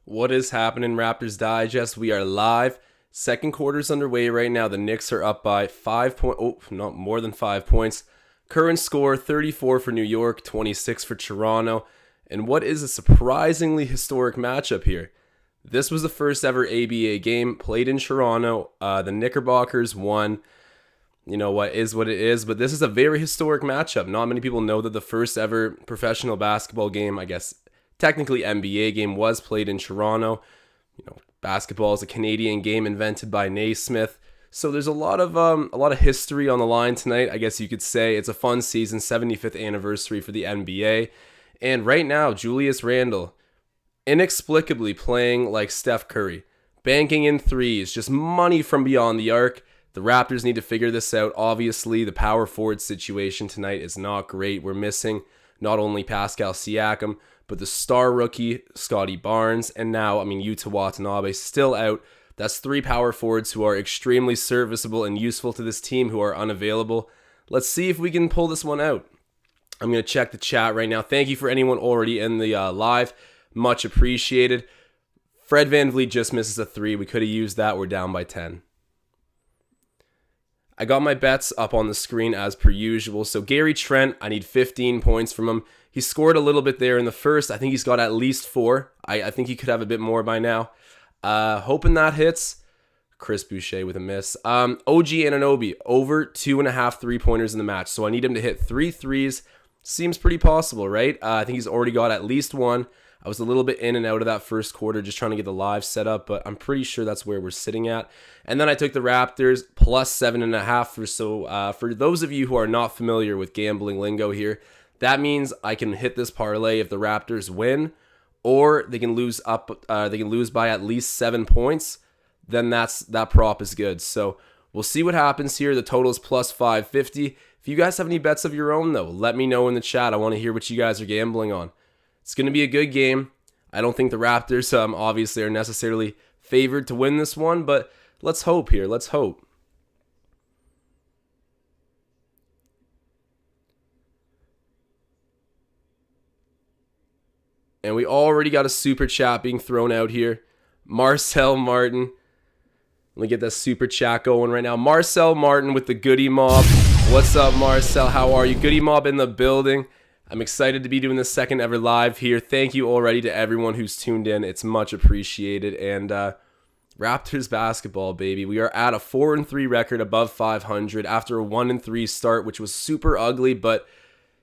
What is happening, Raptors Digest? We are live. Second quarter's underway right now. The Knicks are up by 5 points. Oh, not more than 5 points. Current score 34 for New York, 26 for Toronto. And what is a surprisingly historic matchup here? This was the first ever ABA game played in Toronto. The Knickerbockers won. You know what it is, but this is a very historic matchup. Not many people know that the first ever professional basketball game, I guess technically NBA game, was played in Toronto. Basketball is a Canadian game invented by Naismith. So there's a lot of history on the line tonight. I guess you could say it's a fun season, 75th anniversary for the NBA. And right now, Julius Randle inexplicably playing like Steph Curry, banking in threes, just money from beyond the arc. The Raptors need to figure this out. Obviously, the power forward situation tonight is not great. We're missing not only Pascal Siakam, but the star rookie, Scotty Barnes, and now, Yuta Watanabe still out. That's three power forwards who are extremely serviceable and useful to this team who are unavailable. Let's see if we can pull this one out. I'm going to check the chat right now. Thank you for anyone already in the live. Much appreciated. Fred VanVleet just misses a three. We could have used that. We're down by 10. I got my bets up on the screen as per usual. So Gary Trent, I need 15 points from him. He scored a little bit there in the first. I think he's got at least 4. I think he could have a bit more by now. Hoping that hits. Chris Boucher with a miss. OG Anunoby, over 2.5 3-pointers in the match. So I need him to hit 3 threes. Seems pretty possible, right? I think he's already got at least 1. I was a little bit in and out of that first quarter just trying to get the live set up, but I'm pretty sure that's where we're sitting at. And then I took the Raptors plus 7.5 or so. For those of you who are not familiar with gambling lingo here, that means I can hit this parlay if the Raptors win, or they can lose by at least 7 points. Then that prop is good. So we'll see what happens here. The total is plus 550. If you guys have any bets of your own, though, let me know in the chat. I want to hear what you guys are gambling on. It's going to be a good game. I don't think the Raptors obviously are necessarily favored to win this one, but let's hope here. Let's hope. And we already got a super chat being thrown out here. Marcel Martin. Let me get that super chat going right now. Marcel Martin with the Goody Mob. What's up, Marcel? How are you? Goody Mob in the building. I'm excited to be doing the second ever live here. Thank you already to everyone who's tuned in. It's much appreciated. And Raptors basketball, baby. We are at a 4-3 record above 500 after a 1-3 start, which was super ugly. But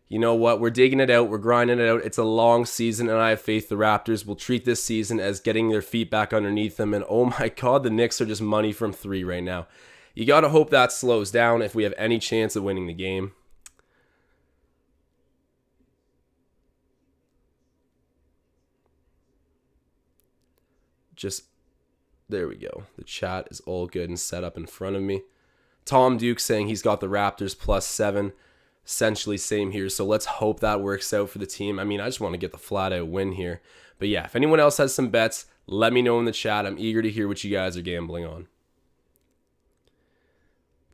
you know what? We're digging it out. We're grinding it out. It's a long season, and I have faith the Raptors will treat this season as getting their feet back underneath them. And oh my God, the Knicks are just money from 3 right now. You got to hope that slows down if we have any chance of winning the game. There we go. The chat is all good and set up in front of me. Tom Duke saying he's got the Raptors plus 7. Essentially same here. So let's hope that works out for the team. I just want to get the flat out win here. But yeah, if anyone else has some bets, let me know in the chat. I'm eager to hear what you guys are gambling on.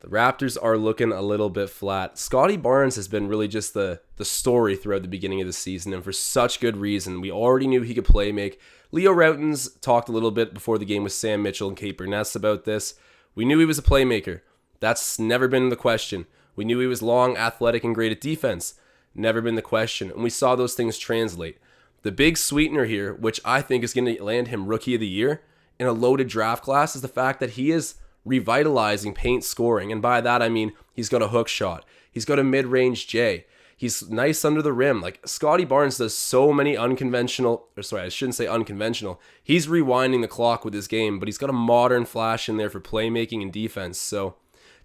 The Raptors are looking a little bit flat. Scotty Barnes has been really just the story throughout the beginning of the season, and for such good reason. We already knew he could play make. Leo Routens talked a little bit before the game with Sam Mitchell and Kate Burness about this. We knew he was a playmaker. That's never been the question. We knew he was long, athletic, and great at defense. Never been the question. And we saw those things translate. The big sweetener here, which I think is going to land him Rookie of the Year in a loaded draft class, is the fact that he is revitalizing paint scoring. And by that, I mean he's got a hook shot. He's got a mid-range J. He's nice under the rim. Like, Scotty Barnes does so many unconventional, I shouldn't say unconventional. He's rewinding the clock with his game, but he's got a modern flash in there for playmaking and defense. So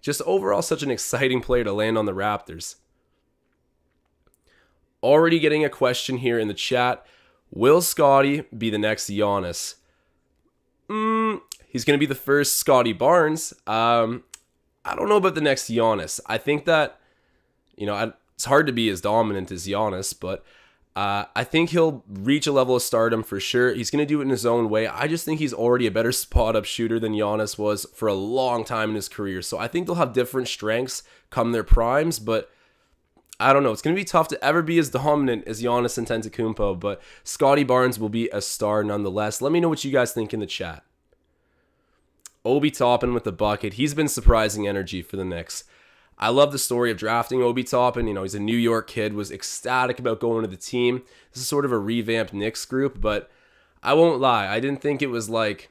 just overall such an exciting player to land on the Raptors. Already getting a question here in the chat. Will Scotty be the next Giannis? He's going to be the first Scotty Barnes. I don't know about the next Giannis. I think that, it's hard to be as dominant as Giannis, but I think he'll reach a level of stardom for sure. He's going to do it in his own way. I just think he's already a better spot-up shooter than Giannis was for a long time in his career. So I think they'll have different strengths come their primes, but I don't know. It's going to be tough to ever be as dominant as Giannis Antetokounmpo, but Scotty Barnes will be a star nonetheless. Let me know what you guys think in the chat. Obi Toppin with the bucket. He's been surprising energy for the Knicks. I love the story of drafting Obi Toppin. He's a New York kid, was ecstatic about going to the team. This is sort of a revamped Knicks group, but I won't lie. I didn't think it was like,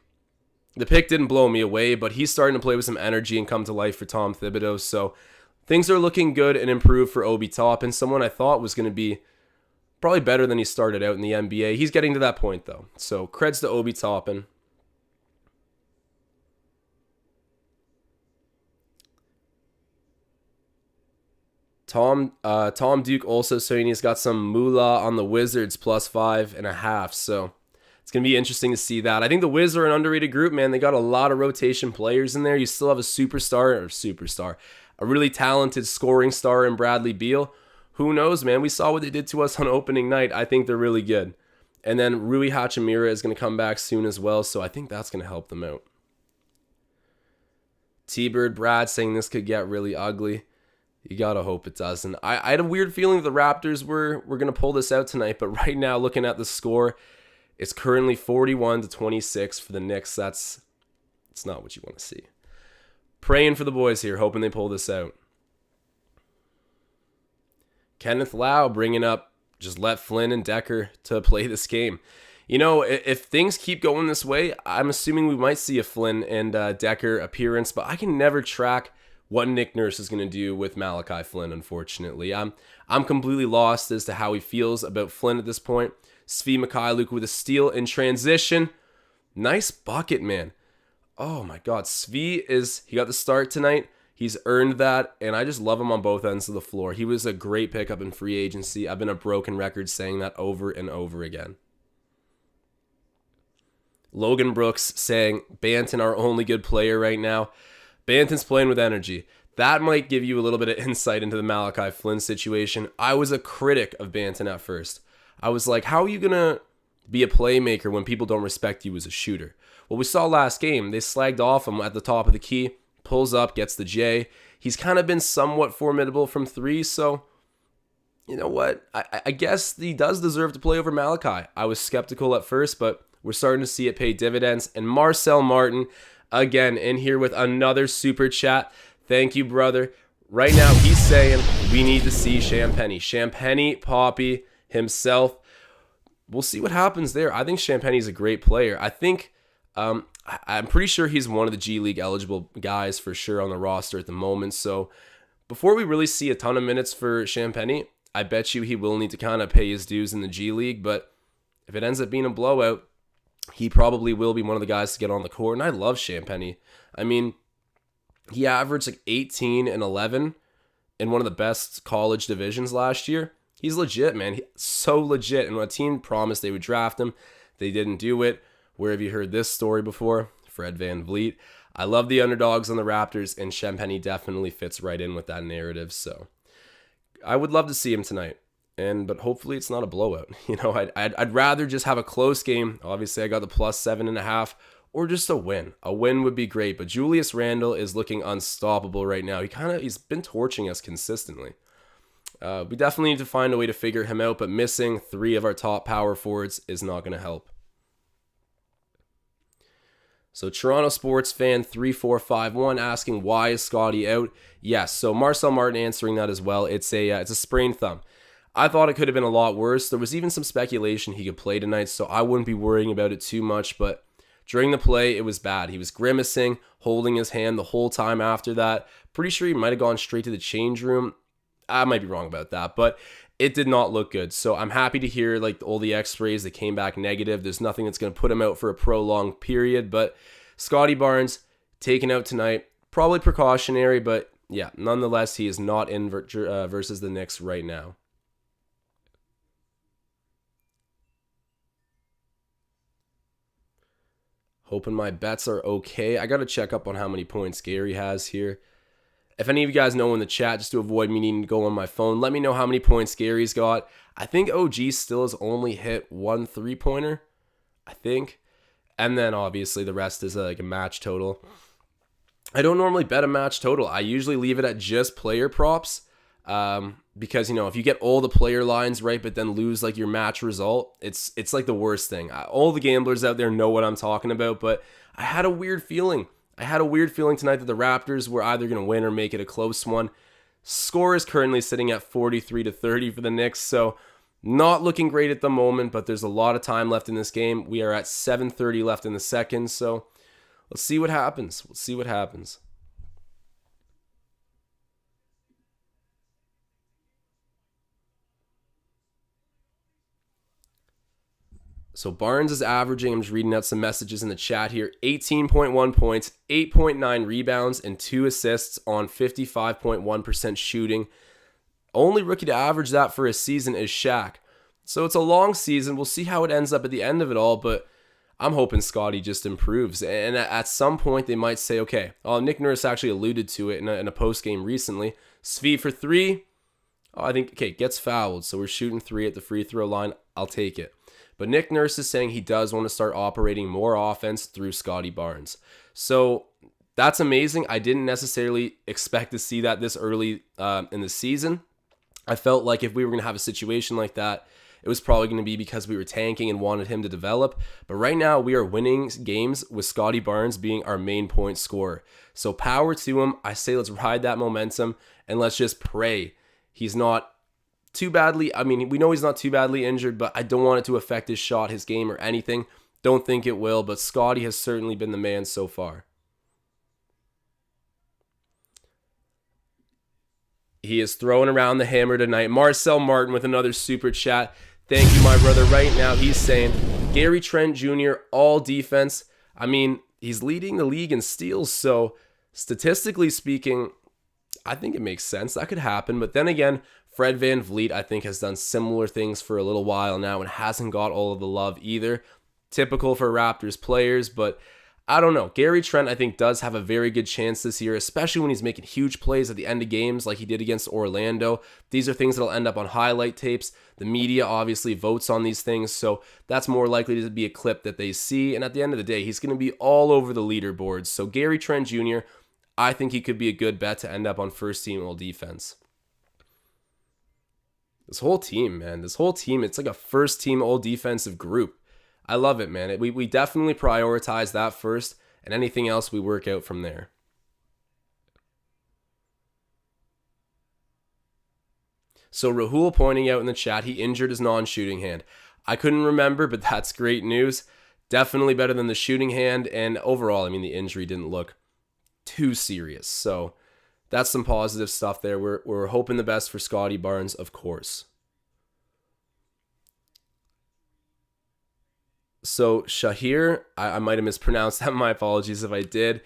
the pick didn't blow me away, but he's starting to play with some energy and come to life for Tom Thibodeau. So things are looking good and improved for Obi Toppin, someone I thought was going to be probably better than he started out in the NBA. He's getting to that point, though. So creds to Obi Toppin. Tom Duke also saying he's got some moolah on the Wizards +5.5. So it's going to be interesting to see that. I think the Wizards are an underrated group, man. They got a lot of rotation players in there. You still have a really talented scoring star in Bradley Beal. Who knows, man? We saw what they did to us on opening night. I think they're really good. And then Rui Hachimura is going to come back soon as well, so I think that's going to help them out. T-Bird Brad saying this could get really ugly. You gotta hope it doesn't. I had a weird feeling the Raptors were going to pull this out tonight, but right now, looking at the score, it's currently 41-26 for the Knicks. It's not what you want to see. Praying for the boys here, hoping they pull this out. Kenneth Lau bringing up, just let Flynn and Decker to play this game. If things keep going this way, I'm assuming we might see a Flynn and Decker appearance, but I can never track what Nick Nurse is going to do with Malachi Flynn, unfortunately. I'm completely lost as to how he feels about Flynn at this point. Svi Mikhailuk with a steal in transition. Nice bucket, man. Oh my God. Svi he got the start tonight. He's earned that, and I just love him on both ends of the floor. He was a great pickup in free agency. I've been a broken record saying that over and over again. Logan Brooks saying, Banton, our only good player right now. Banton's playing with energy. That might give you a little bit of insight into the Malachi Flynn situation. I was a critic of Banton at first. I was like, how are you going to be a playmaker when people don't respect you as a shooter? Well, we saw last game. They slagged off him at the top of the key. Pulls up, gets the J. He's kind of been somewhat formidable from three, so you know what? I guess he does deserve to play over Malachi. I was skeptical at first, but we're starting to see it pay dividends. And Marcel Martin, again, in here with another super chat. Thank you, brother. Right now, he's saying we need to see Champagnie. Champagnie Poppy himself. We'll see what happens there. I think Champagnie's a great player. I think I'm pretty sure he's one of the G League eligible guys for sure on the roster at the moment. So before we really see a ton of minutes for Champagnie, I bet you he will need to kind of pay his dues in the G League. But if it ends up being a blowout, he probably will be one of the guys to get on the court. And I love Champagnie. I mean, he averaged like 18 and 11 in one of the best college divisions last year. He's legit, man. He's so legit. And when a team promised they would draft him, they didn't do it. Where have you heard this story before? Fred VanVleet. I love the underdogs on the Raptors, and Champagnie definitely fits right in with that narrative. So I would love to see him tonight. But hopefully it's not a blowout. I'd rather just have a close game. Obviously, I got the +7.5, or just a win. A win would be great. But Julius Randle is looking unstoppable right now. He's been torching us consistently. We definitely need to find a way to figure him out. But missing 3 of our top power forwards is not going to help. So Toronto sports fan 3451 asking, why is Scotty out? Yes. So Marcel Martin answering that as well. It's a sprained thumb. I thought it could have been a lot worse. There was even some speculation he could play tonight, so I wouldn't be worrying about it too much. But during the play, it was bad. He was grimacing, holding his hand the whole time after that. Pretty sure he might have gone straight to the change room. I might be wrong about that, but it did not look good. So I'm happy to hear all the x-rays that came back negative. There's nothing that's going to put him out for a prolonged period. But Scotty Barnes taken out tonight. Probably precautionary, but yeah, nonetheless, he is not in versus the Knicks right now. Hoping my bets are okay. I got to check up on how many points Gary has here. If any of you guys know in the chat, just to avoid me needing to go on my phone, let me know how many points Gary's got. I think OG still has only hit 1 3-pointer, I think. And then obviously the rest is like a match total. I don't normally bet a match total. I usually leave it at just player props. Because, if you get all the player lines right, but then lose like your match result, it's like the worst thing. All the gamblers out there know what I'm talking about, but I had a weird feeling. Tonight that the Raptors were either going to win or make it a close one. Score is currently sitting at 43-30 for the Knicks, so not looking great at the moment, but there's a lot of time left in this game. We are at 7:30 left in the second, so let's see what happens. So Barnes is averaging, I'm just reading out some messages in the chat here, 18.1 points, 8.9 rebounds, and 2 assists on 55.1% shooting. Only rookie to average that for a season is Shaq. So it's a long season. We'll see how it ends up at the end of it all, but I'm hoping Scotty just improves. And at some point, they might say, okay, Nick Nurse actually alluded to it in a post game recently. Svi for 3. I think, okay, gets fouled. So we're shooting 3 at the free throw line. I'll take it. But Nick Nurse is saying he does want to start operating more offense through Scotty Barnes. So that's amazing. I didn't necessarily expect to see that this early in the season. I felt like if we were going to have a situation like that, it was probably going to be because we were tanking and wanted him to develop. But right now, we are winning games with Scotty Barnes being our main point scorer. So power to him. I say let's ride that momentum and let's just pray he's not too badly. I mean, we know he's not too badly injured, but I don't want it to affect his shot, his game, or anything. Don't think it will, but Scotty has certainly been the man so far. He is throwing around the hammer tonight. Marcel Martin with another super chat. Thank you, my brother. Right now, he's saying Gary Trent Jr., all defense. I mean, he's leading the league in steals, so statistically speaking, I think it makes sense. That could happen, but then again, Fred VanVleet, I think, has done similar things for a little while now and hasn't got all of the love either. Typical for Raptors players, but I don't know. Gary Trent, I think, does have a very good chance this year, especially when he's making huge plays at the end of games like he did against Orlando. These are things that'll end up on highlight tapes. The media obviously votes on these things, so that's more likely to be a clip that they see. And at the end of the day, he's going to be all over the leaderboards. So Gary Trent Jr., I think he could be a good bet to end up on first team all defense. This whole team, man, it's like a first team all defensive group. I love it, man. We definitely prioritize that first, and anything else we work out from there. So Rahul pointing out in the chat, he injured his non-shooting hand. I couldn't remember, but that's great news. Definitely better than the shooting hand, and overall, I mean, the injury didn't look too serious. So that's some positive stuff there. We're hoping the best for Scotty Barnes, of course. So Shahir, I might have mispronounced that. My apologies if I did.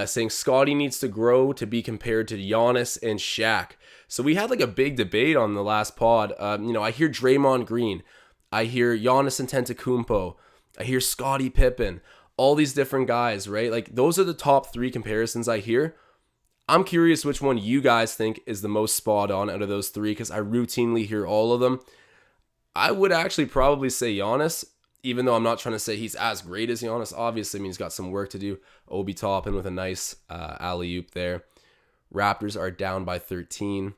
Saying Scotty needs to grow to be compared to Giannis and Shaq. So we had like a big debate on the last pod. I hear Draymond Green. I hear Giannis Antetokounmpo. I hear Scottie Pippen. All these different guys, right? Like those are the top 3 comparisons I hear. I'm curious which one you guys think is the most spot on out of those 3 because I routinely hear all of them. I would actually probably say Giannis, even though I'm not trying to say he's as great as Giannis. Obviously, I mean, he's got some work to do. Obi Toppin with a nice alley-oop there. Raptors are down by 13.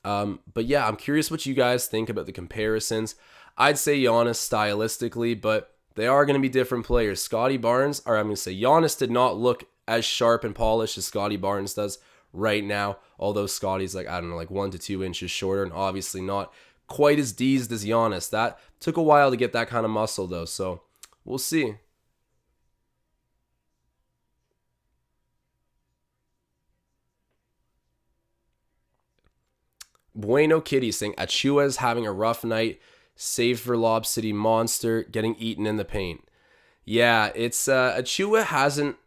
But yeah, I'm curious what you guys think about the comparisons. I'd say Giannis stylistically, but they are going to be different players. Giannis did not look as sharp and polished as Scotty Barnes does right now, although Scotty's like 1 to 2 inches shorter and obviously not quite as deezed as Giannis. That took a while to get that kind of muscle though, so we'll see. Bueno Kitty saying Achua is having a rough night, save for Lob City Monster, getting eaten in the paint. Yeah, it's Achua hasn't.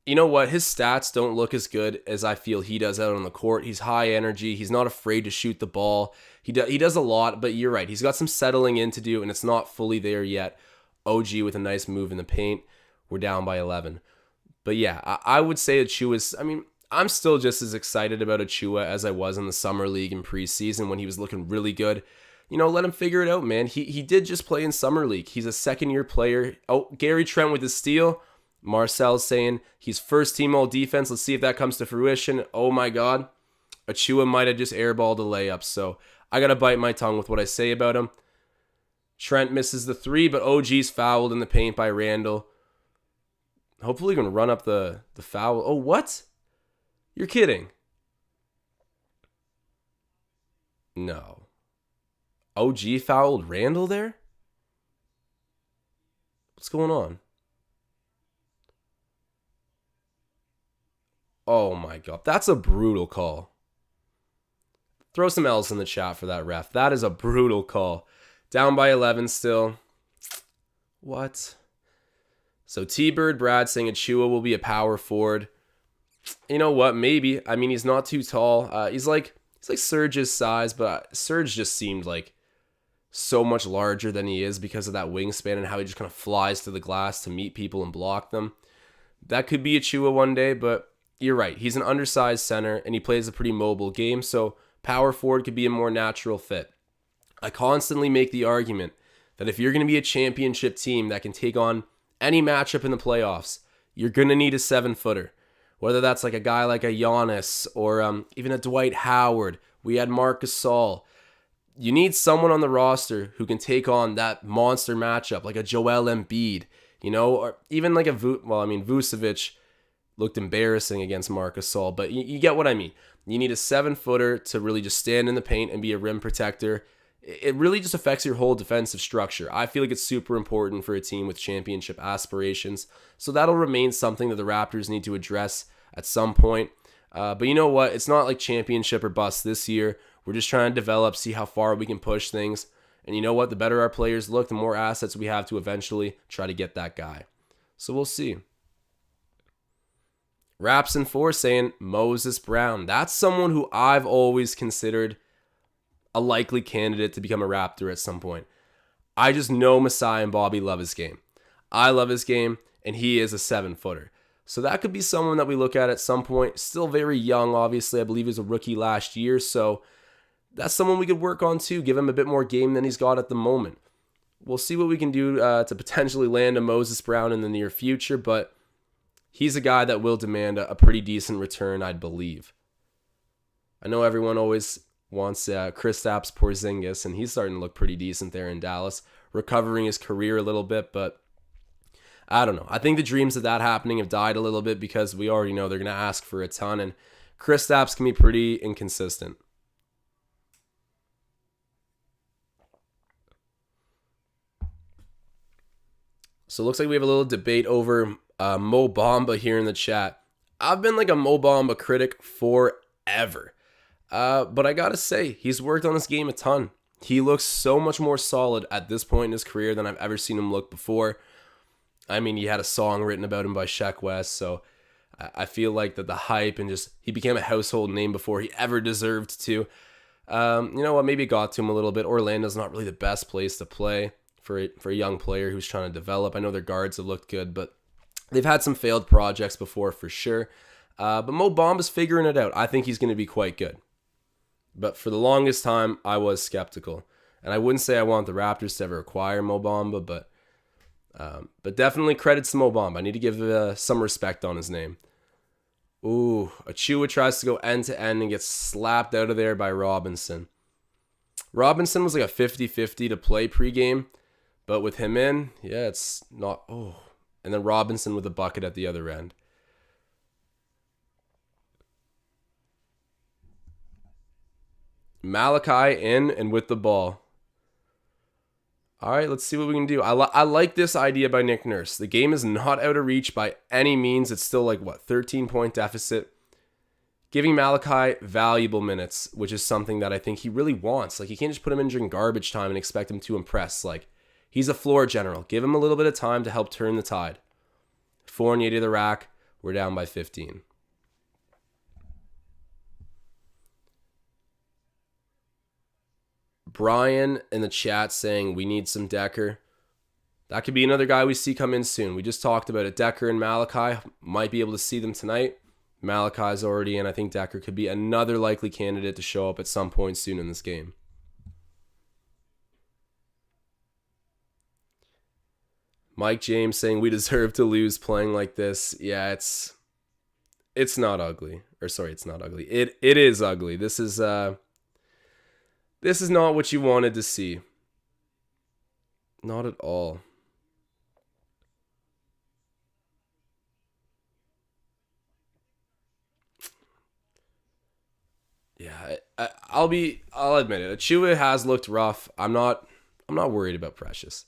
You know what? His stats don't look as good as I feel he does out on the court. He's high energy. He's not afraid to shoot the ball. He does a lot, but you're right. He's got some settling in to do, and it's not fully there yet. OG with a nice move in the paint. We're down by 11. But yeah, I would say Achua's. I mean, I'm still just as excited about Achua as I was in the Summer League in preseason when he was looking really good. Let him figure it out, man. He did just play in Summer League. He's a second-year player. Oh, Gary Trent with his steal. Marcel's saying he's first team all defense. Let's see if that comes to fruition. Oh my God. Achua might have just airballed a layup, so I got to bite my tongue with what I say about him. Trent misses the three, but OG's fouled in the paint by Randall. Hopefully he can run up the foul. Oh, what? You're kidding. No. OG fouled Randall there? What's going on? Oh my god. That's a brutal call. Throw some L's in the chat for that ref. That is a brutal call. Down by 11 still. What? So T-Bird, Brad saying Achua will be a power forward. You know what? Maybe. I mean, he's not too tall. He's like Serge's size, but Serge just seemed like so much larger than he is because of that wingspan and how he just kind of flies to the glass to meet people and block them. That could be Achua one day, but you're right. He's an undersized center and he plays a pretty mobile game, so power forward could be a more natural fit. I constantly make the argument that if you're going to be a championship team that can take on any matchup in the playoffs, you're going to need a 7-footer. Whether that's like a guy like a Giannis or even a Dwight Howard. We had Marc Gasol. You need someone on the roster who can take on that monster matchup, like a Joel Embiid, or even like Vucevic looked embarrassing against Marc Gasol, but you get what I mean. You need a 7-footer to really just stand in the paint and be a rim protector. It really just affects your whole defensive structure. I feel like it's super important for a team with championship aspirations. So that'll remain something that the Raptors need to address at some point. But you know what? It's not like championship or bust this year. We're just trying to develop, see how far we can push things. And you know what? The better our players look, the more assets we have to eventually try to get that guy. So we'll see. Raps and 4 saying Moses Brown. That's someone who I've always considered a likely candidate to become a Raptor at some point. I just know Masai and Bobby love his game. I love his game, and he is a 7-footer. So that could be someone that we look at some point. Still very young, obviously. I believe he was a rookie last year, so that's someone we could work on too. Give him a bit more game than he's got at the moment. We'll see what we can do to potentially land a Moses Brown in the near future, but he's a guy that will demand a pretty decent return, I'd believe. I know everyone always wants Kristaps Porzingis, and he's starting to look pretty decent there in Dallas, recovering his career a little bit, but I don't know. I think the dreams of that happening have died a little bit because we already know they're going to ask for a ton, and Kristaps can be pretty inconsistent. So it looks like we have a little debate over Mo Bamba here in the chat. I've been like a Mo Bamba critic forever. But I gotta say, he's worked on his game a ton. He looks so much more solid at this point in his career than I've ever seen him look before. I mean, he had a song written about him by Sheck West, so I feel like that the hype and just he became a household name before he ever deserved to. You know what? Maybe it got to him a little bit. Orlando's not really the best place to play for a young player who's trying to develop. I know their guards have looked good, but they've had some failed projects before for sure. But Mo Bamba's figuring it out. I think he's going to be quite good. But for the longest time, I was skeptical. And I wouldn't say I want the Raptors to ever acquire Mo Bamba, but definitely credits to Mo Bamba. I need to give some respect on his name. Ooh, Achua tries to go end-to-end and gets slapped out of there by Robinson. Robinson was like a 50-50 to play pregame, but with him in, yeah, it's not... Oh, and then Robinson with a bucket at the other end. Malachi in and with the ball. All right, let's see what we can do. I like this idea by Nick Nurse. The game is not out of reach by any means. It's still like, 13-point deficit. Giving Malachi valuable minutes, which is something that I think he really wants. Like, you can't just put him in during garbage time and expect him to impress. Like, he's a floor general. Give him a little bit of time to help turn the tide. Fournier to the rack. We're down by 15. Brian in the chat saying we need some Decker. That could be another guy we see come in soon. We just talked about it. Decker and Malachi might be able to see them tonight. Malachi's already in. I think Decker could be another likely candidate to show up at some point soon in this game. Mike James saying we deserve to lose playing like this. Yeah, It's not ugly. Or sorry, it's not ugly. It is ugly. This is not what you wanted to see. Not at all. Yeah, I'll admit it. Achua has looked rough. I'm not worried about Precious.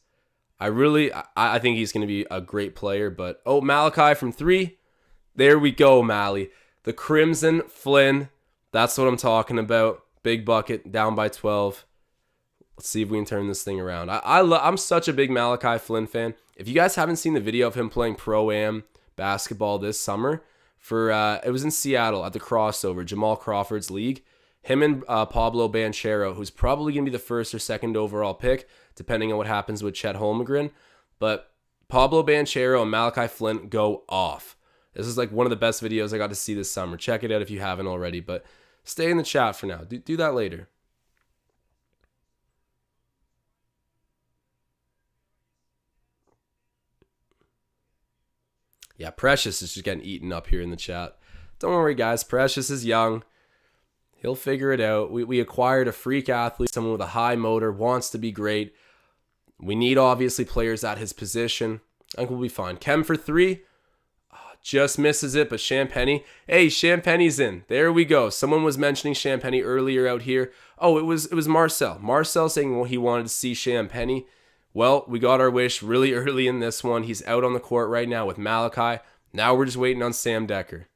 I think he's going to be a great player, but oh, Malachi from 3. There we go, Mally. The Crimson Flynn. That's what I'm talking about. Big bucket, down by 12. Let's see if we can turn this thing around. I'm such a big Malachi Flynn fan. If you guys haven't seen the video of him playing Pro-Am basketball this summer, it was in Seattle at the crossover, Jamal Crawford's league. Him and Pablo Banchero, who's probably going to be the first or second overall pick, depending on what happens with Chet Holmgren. But Pablo Banchero and Malachi Flynn go off. This is like one of the best videos I got to see this summer. Check it out if you haven't already. But stay in the chat for now. Do that later. Yeah, Precious is just getting eaten up here in the chat. Don't worry, guys. Precious is young. He'll figure it out. We acquired a freak athlete, someone with a high motor, wants to be great. We need, obviously, players at his position. I think we'll be fine. Kem for 3. Just misses it, but Champagny. Hey, Champagny's in. There we go. Someone was mentioning Champagny earlier out here. Oh, it was Marcel. Marcel saying he wanted to see Champagny. Well, we got our wish really early in this one. He's out on the court right now with Malachi. Now we're just waiting on Sam Decker.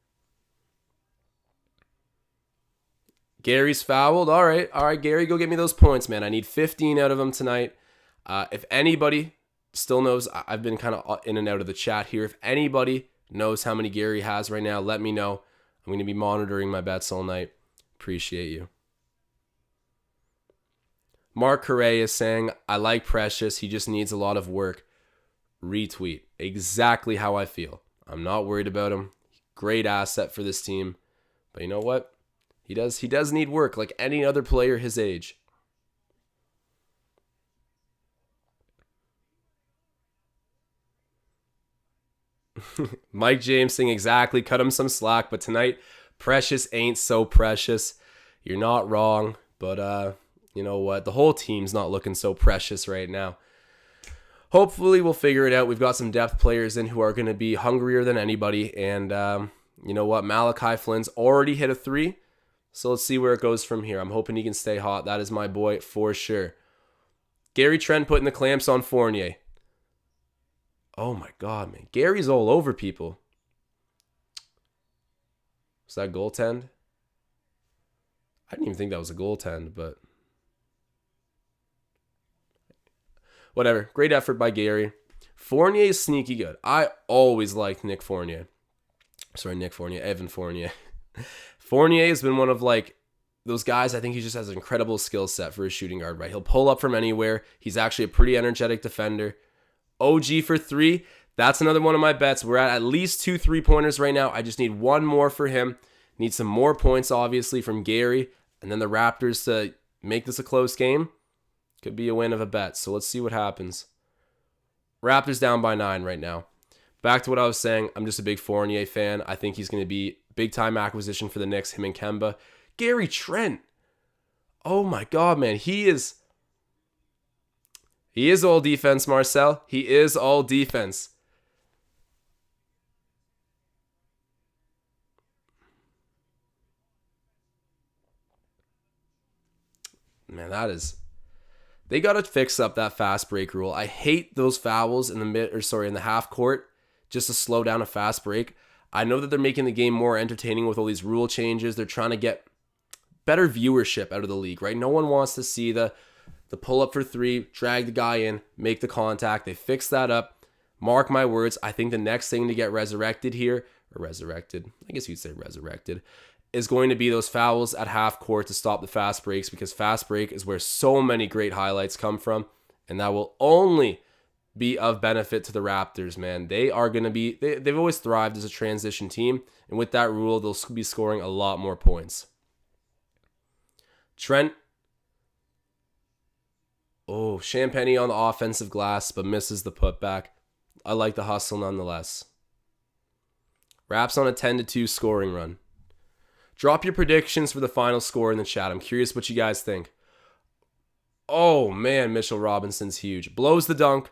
Gary's fouled. All right, Gary, go get me those points, man. I need 15 out of him tonight. If anybody still knows, I've been kind of in and out of the chat here. If anybody knows how many Gary has right now, let me know. I'm going to be monitoring my bets all night. Appreciate you. Mark Correa is saying, I like Precious. He just needs a lot of work. Retweet. Exactly how I feel. I'm not worried about him. Great asset for this team. But you know what? He does need work like any other player his age. Mike James saying exactly. Cut him some slack. But tonight, Precious ain't so precious. You're not wrong. But you know what? The whole team's not looking so precious right now. Hopefully, we'll figure it out. We've got some depth players in who are going to be hungrier than anybody. And you know what? Malachi Flynn's already hit a 3. So let's see where it goes from here. I'm hoping he can stay hot. That is my boy for sure. Gary Trent putting the clamps on Fournier. Oh my God, man. Gary's all over people. Was that goaltend? I didn't even think that was a goaltend, but whatever. Great effort by Gary. Fournier is sneaky good. I always liked Nick Fournier. Sorry, Nick Fournier. Evan Fournier. Fournier has been one of like those guys. I think he just has an incredible skill set for a shooting guard, right? He'll pull up from anywhere. He's actually a pretty energetic defender. OG for 3. That's another one of my bets. We're at least 2 3-pointers right now. I just need one more for him. Need some more points, obviously, from Gary. And then the Raptors to make this a close game. Could be a win of a bet. So let's see what happens. Raptors down by 9 right now. Back to what I was saying. I'm just a big Fournier fan. I think he's going to be big-time acquisition for the Knicks, him and Kemba. Gary Trent. Oh my God, man. He is all defense, Marcel. He is all defense. Man, they got to fix up that fast break rule. I hate those fouls in the half court just to slow down a fast break. I know that they're making the game more entertaining with all these rule changes. They're trying to get better viewership out of the league, right? No one wants to see the pull up for 3, drag the guy in, make the contact. They fixed that up. Mark my words. I think the next thing to get resurrected here, or resurrected, I guess you'd say resurrected, is going to be those fouls at half court to stop the fast breaks, because fast break is where so many great highlights come from, and that will only be of benefit to the Raptors, man. They are going to be, they've always thrived as a transition team, and with that rule, they'll be scoring a lot more points. Trent. Oh, Champagny on the offensive glass, but misses the putback. I like the hustle nonetheless. Raps on a 10-2 scoring run. Drop your predictions for the final score in the chat. I'm curious what you guys think. Oh, man, Mitchell Robinson's huge. Blows the dunk.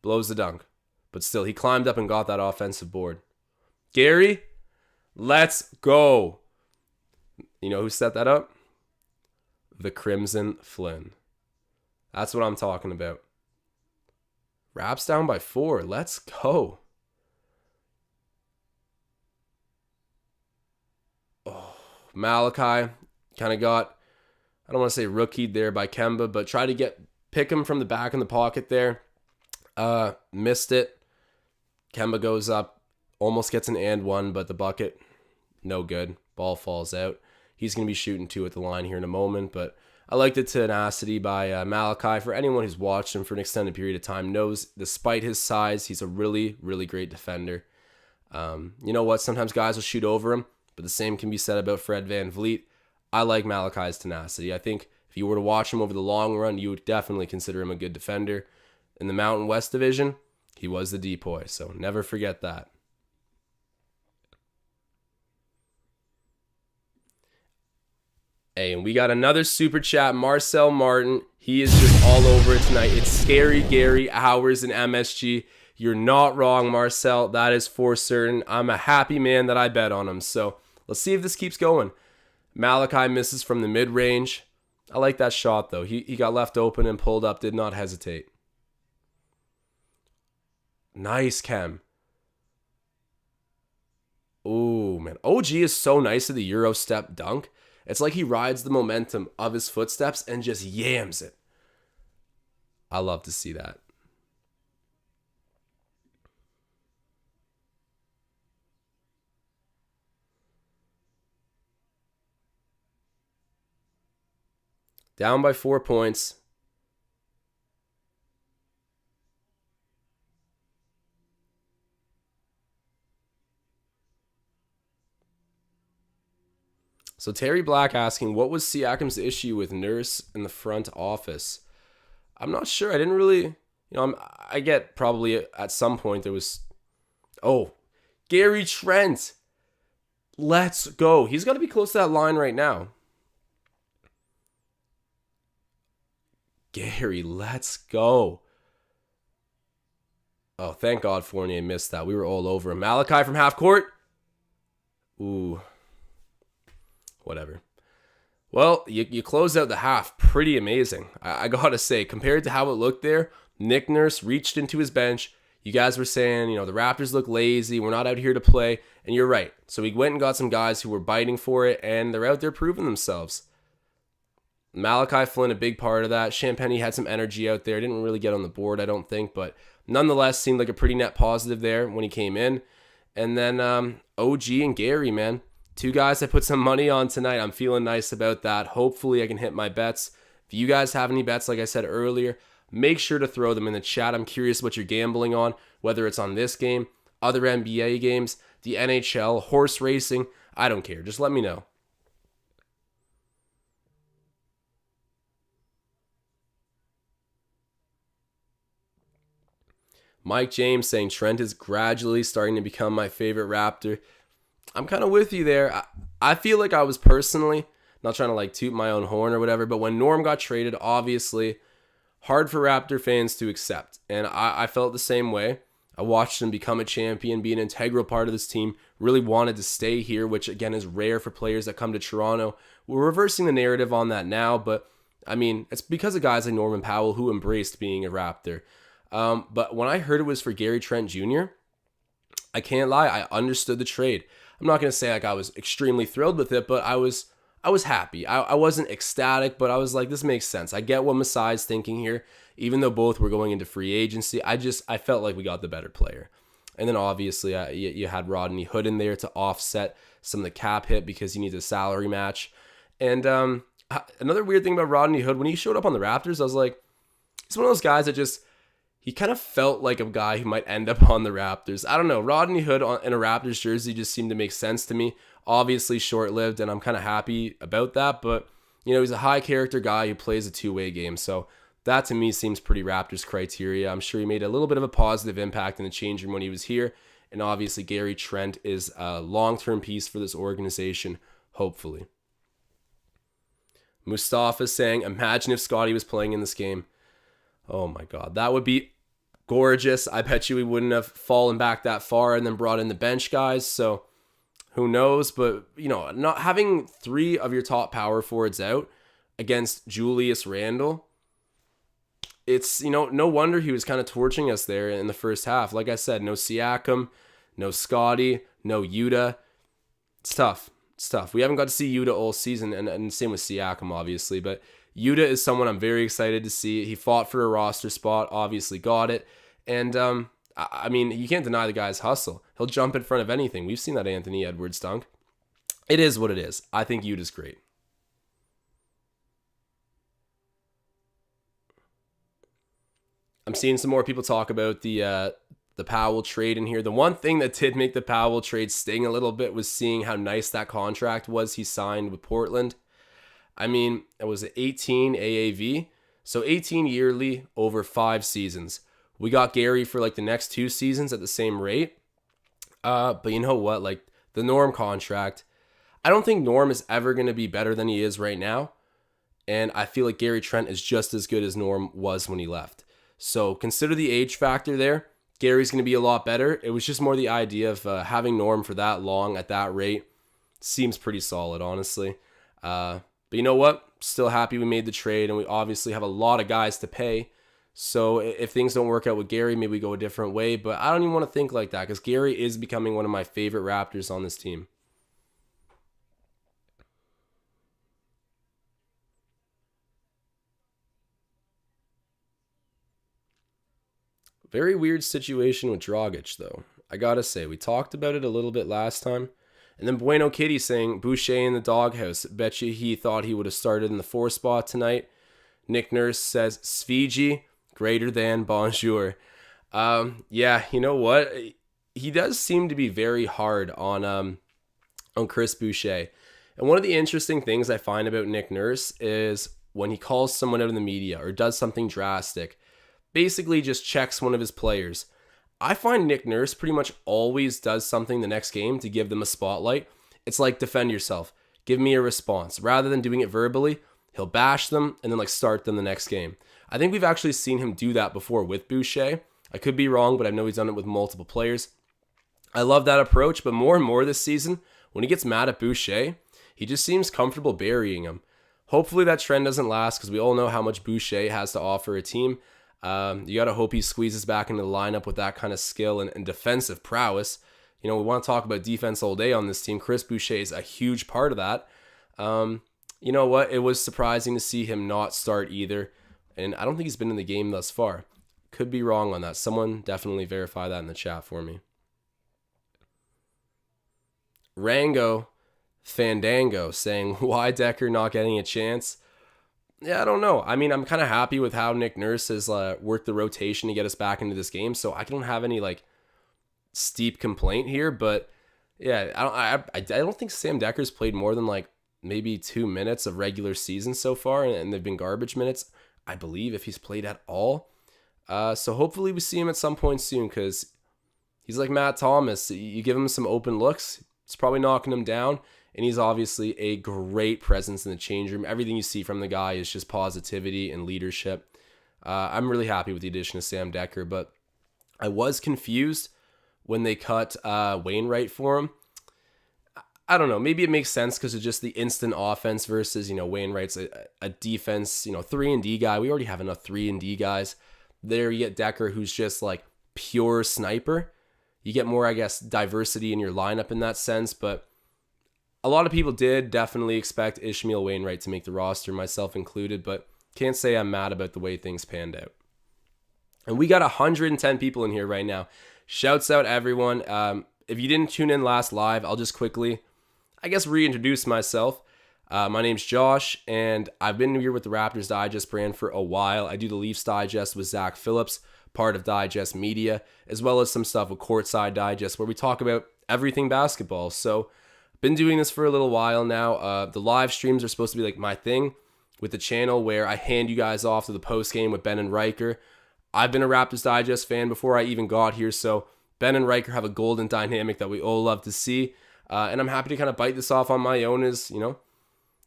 But still, he climbed up and got that offensive board. Gary, let's go. You know who set that up? The Crimson Flynn. That's what I'm talking about. Raps down by 4. Let's go. Oh, Malachi kind of got, I don't want to say rookied there by Kemba, but tried to pick him from the back in the pocket there. Missed it. Kemba goes up, almost gets an and one, but the bucket, no good. Ball falls out. He's going to be shooting 2 at the line here in a moment, but I like the tenacity by Malachi. For anyone who's watched him for an extended period of time knows, despite his size, he's a really, really great defender. You know what? Sometimes guys will shoot over him, but the same can be said about Fred VanVleet. I like Malachi's tenacity. I think if you were to watch him over the long run, you would definitely consider him a good defender. In the Mountain West Division, he was the depoy, so never forget that. Hey, and we got another super chat, Marcel Martin. He is just all over it tonight. It's Scary Gary hours in MSG. You're not wrong, Marcel. That is for certain. I'm a happy man that I bet on him. So let's see if this keeps going. Malachi misses from the mid-range. I like that shot, though. He got left open and pulled up, did not hesitate. Nice, Kem. Ooh, man. OG is so nice at the Euro step dunk. It's like he rides the momentum of his footsteps and just yams it. I love to see that. Down by 4 points. So Terry Black asking, what was Siakam's issue with Nurse in the front office? I'm not sure. I didn't really, I get probably at some point there was, Gary Trent. Let's go. He's got to be close to that line right now. Gary, let's go. Oh, thank God Fournier missed that. We were all over him. Malachi from half court. Ooh. Whatever. Well, you closed out the half pretty amazing. I got to say, compared to how it looked there, Nick Nurse reached into his bench. You guys were saying, the Raptors look lazy. We're not out here to play. And you're right. So we went and got some guys who were biting for it, and they're out there proving themselves. Malachi Flynn, a big part of that. Champagny had some energy out there. Didn't really get on the board, I don't think, but nonetheless seemed like a pretty net positive there when he came in. And then OG and Gary, man. 2 guys I put some money on tonight. I'm feeling nice about that. Hopefully I can hit my bets. If you guys have any bets, like I said earlier, make sure to throw them in the chat. I'm curious what you're gambling on, whether it's on this game, other NBA games, the NHL, horse racing. I don't care. Just let me know. Mike James saying Trent is gradually starting to become my favorite Raptor. I'm kind of with you there. I feel like I was personally, not trying to toot my own horn or whatever, but when Norm got traded, obviously, hard for Raptor fans to accept. And I felt the same way. I watched him become a champion, be an integral part of this team, really wanted to stay here, which again is rare for players that come to Toronto. We're reversing the narrative on that now, but I mean, it's because of guys like Norman Powell who embraced being a Raptor. But when I heard it was for Gary Trent Jr., I can't lie, I understood the trade. I'm not going to say I was extremely thrilled with it, but I was happy. I wasn't ecstatic, but I was like, this makes sense. I get what Masai's thinking here. Even though both were going into free agency, I felt like we got the better player. And then obviously you had Rodney Hood in there to offset some of the cap hit because he needs a salary match. And another weird thing about Rodney Hood, when he showed up on the Raptors, I was like, he's one of those guys that he kind of felt like a guy who might end up on the Raptors. I don't know. Rodney Hood in a Raptors jersey just seemed to make sense to me. Obviously short-lived, and I'm kind of happy about that. But, he's a high-character guy who plays a two-way game. So that to me seems pretty Raptors criteria. I'm sure he made a little bit of a positive impact in the change room when he was here. And obviously, Gary Trent is a long-term piece for this organization, hopefully. Mustafa saying, imagine if Scotty was playing in this game. Oh my God, that would be gorgeous. I bet you we wouldn't have fallen back that far and then brought in the bench guys. So who knows? But, not having 3 of your top power forwards out against Julius Randle, it's, no wonder he was kind of torching us there in the first half. Like I said, no Siakam, no Scotty, no Yuta. It's tough. It's tough. We haven't got to see Yuta all season, and same with Siakam, obviously. But Yuta is someone I'm very excited to see. He fought for a roster spot, obviously got it. And, you can't deny the guy's hustle. He'll jump in front of anything. We've seen that Anthony Edwards dunk. It is what it is. I think Yuta's great. I'm seeing some more people talk about the Powell trade in here. The one thing that did make the Powell trade sting a little bit was seeing how nice that contract was he signed with Portland. It was 18 AAV, so 18 yearly over 5 seasons. We got Gary for the next 2 seasons at the same rate. But you know what? The Norm contract, I don't think Norm is ever going to be better than he is right now. And I feel like Gary Trent is just as good as Norm was when he left. So consider the age factor there. Gary's going to be a lot better. It was just more the idea of having Norm for that long at that rate. Seems pretty solid, honestly. But you know what? Still happy we made the trade, and we obviously have a lot of guys to pay. So if things don't work out with Gary, maybe we go a different way. But I don't even want to think like that because Gary is becoming one of my favorite Raptors on this team. Very weird situation with Dragic, though. I gotta say, we talked about it a little bit last time. And then Bueno Kitty saying, Boucher in the doghouse. Bet you he thought he would have started in the 4 spot tonight. Nick Nurse says, Sviji, greater than bonjour. Yeah, you know what? He does seem to be very hard on Chris Boucher. And one of the interesting things I find about Nick Nurse is when he calls someone out in the media or does something drastic, basically just checks one of his players. I find Nick Nurse pretty much always does something the next game to give them a spotlight. It's like defend yourself. Give me a response. Rather than doing it verbally, he'll bash them and then start them the next game. I think we've actually seen him do that before with Boucher. I could be wrong, but I know he's done it with multiple players. I love that approach, but more and more this season, when he gets mad at Boucher, he just seems comfortable burying him. Hopefully that trend doesn't last because we all know how much Boucher has to offer a team. You got to hope he squeezes back into the lineup with that kind of skill and defensive prowess. We want to talk about defense all day on this team. Chris Boucher is a huge part of that. You know what? It was surprising to see him not start either. And I don't think he's been in the game thus far. Could be wrong on that. Someone definitely verify that in the chat for me. Rango Fandango saying, why Decker not getting a chance? Yeah, I don't know. I'm kind of happy with how Nick Nurse has worked the rotation to get us back into this game, so I don't have any steep complaint here. But yeah, I don't think Sam Decker's played more than maybe 2 minutes of regular season so far, and they've been garbage minutes, I believe, if he's played at all. So hopefully we see him at some point soon because he's like Matt Thomas. You give him some open looks, it's probably knocking him down. And he's obviously a great presence in the change room. Everything you see from the guy is just positivity and leadership. I'm really happy with the addition of Sam Decker, but I was confused when they cut Wainwright for him. I don't know. Maybe it makes sense because of just the instant offense versus, Wainwright's a defense, 3-and-D guy. We already have enough 3-and-D guys. There you get Decker, who's just pure sniper. You get more, I guess, diversity in your lineup in that sense, but a lot of people did definitely expect Ishmael Wainwright to make the roster, myself included, but can't say I'm mad about the way things panned out. And we got 110 people in here right now. Shouts out everyone. If you didn't tune in last live, I'll just quickly, reintroduce myself. My name's Josh, and I've been here with the Raptors Digest brand for a while. I do the Leafs Digest with Zach Phillips, part of Digest Media, as well as some stuff with Courtside Digest, where we talk about everything basketball. So been doing this for a little while now. The live streams are supposed to be my thing with the channel where I hand you guys off to the post game with Ben and Riker. I've been a Raptors Digest fan before I even got here, so Ben and Riker have a golden dynamic that we all love to see. And I'm happy to kind of bite this off on my own as,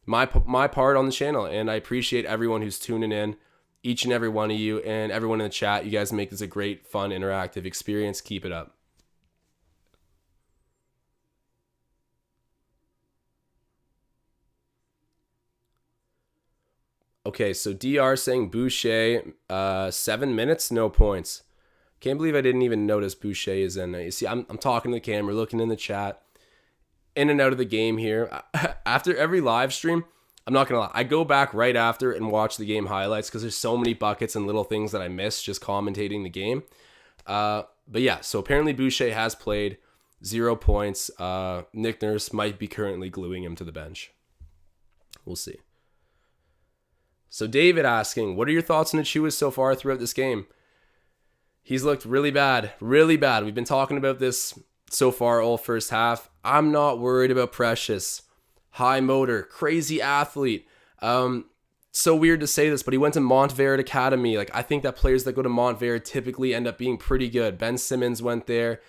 my part on the channel. And I appreciate everyone who's tuning in, each and every one of you, and everyone in the chat. You guys make this a great, fun, interactive experience. Keep it up. Okay, so DR saying Boucher, 7 minutes, no points. Can't believe I didn't even notice Boucher is in there. You see, I'm talking to the camera, looking in the chat, in and out of the game here. After every live stream, I'm not going to lie, I go back right after and watch the game highlights because there's so many buckets and little things that I miss just commentating the game. But yeah, so apparently Boucher has played, 0 points. Nick Nurse might be currently gluing him to the bench. We'll see. So David asking, what are your thoughts on Achua so far throughout this game? He's looked really bad, really bad. We've been talking about this so far all first half. I'm not worried about Precious. High motor, crazy athlete. So weird to say this, but he went to Montverde Academy. Like, I think that players that go to Montverde typically end up being pretty good. Ben Simmons went there.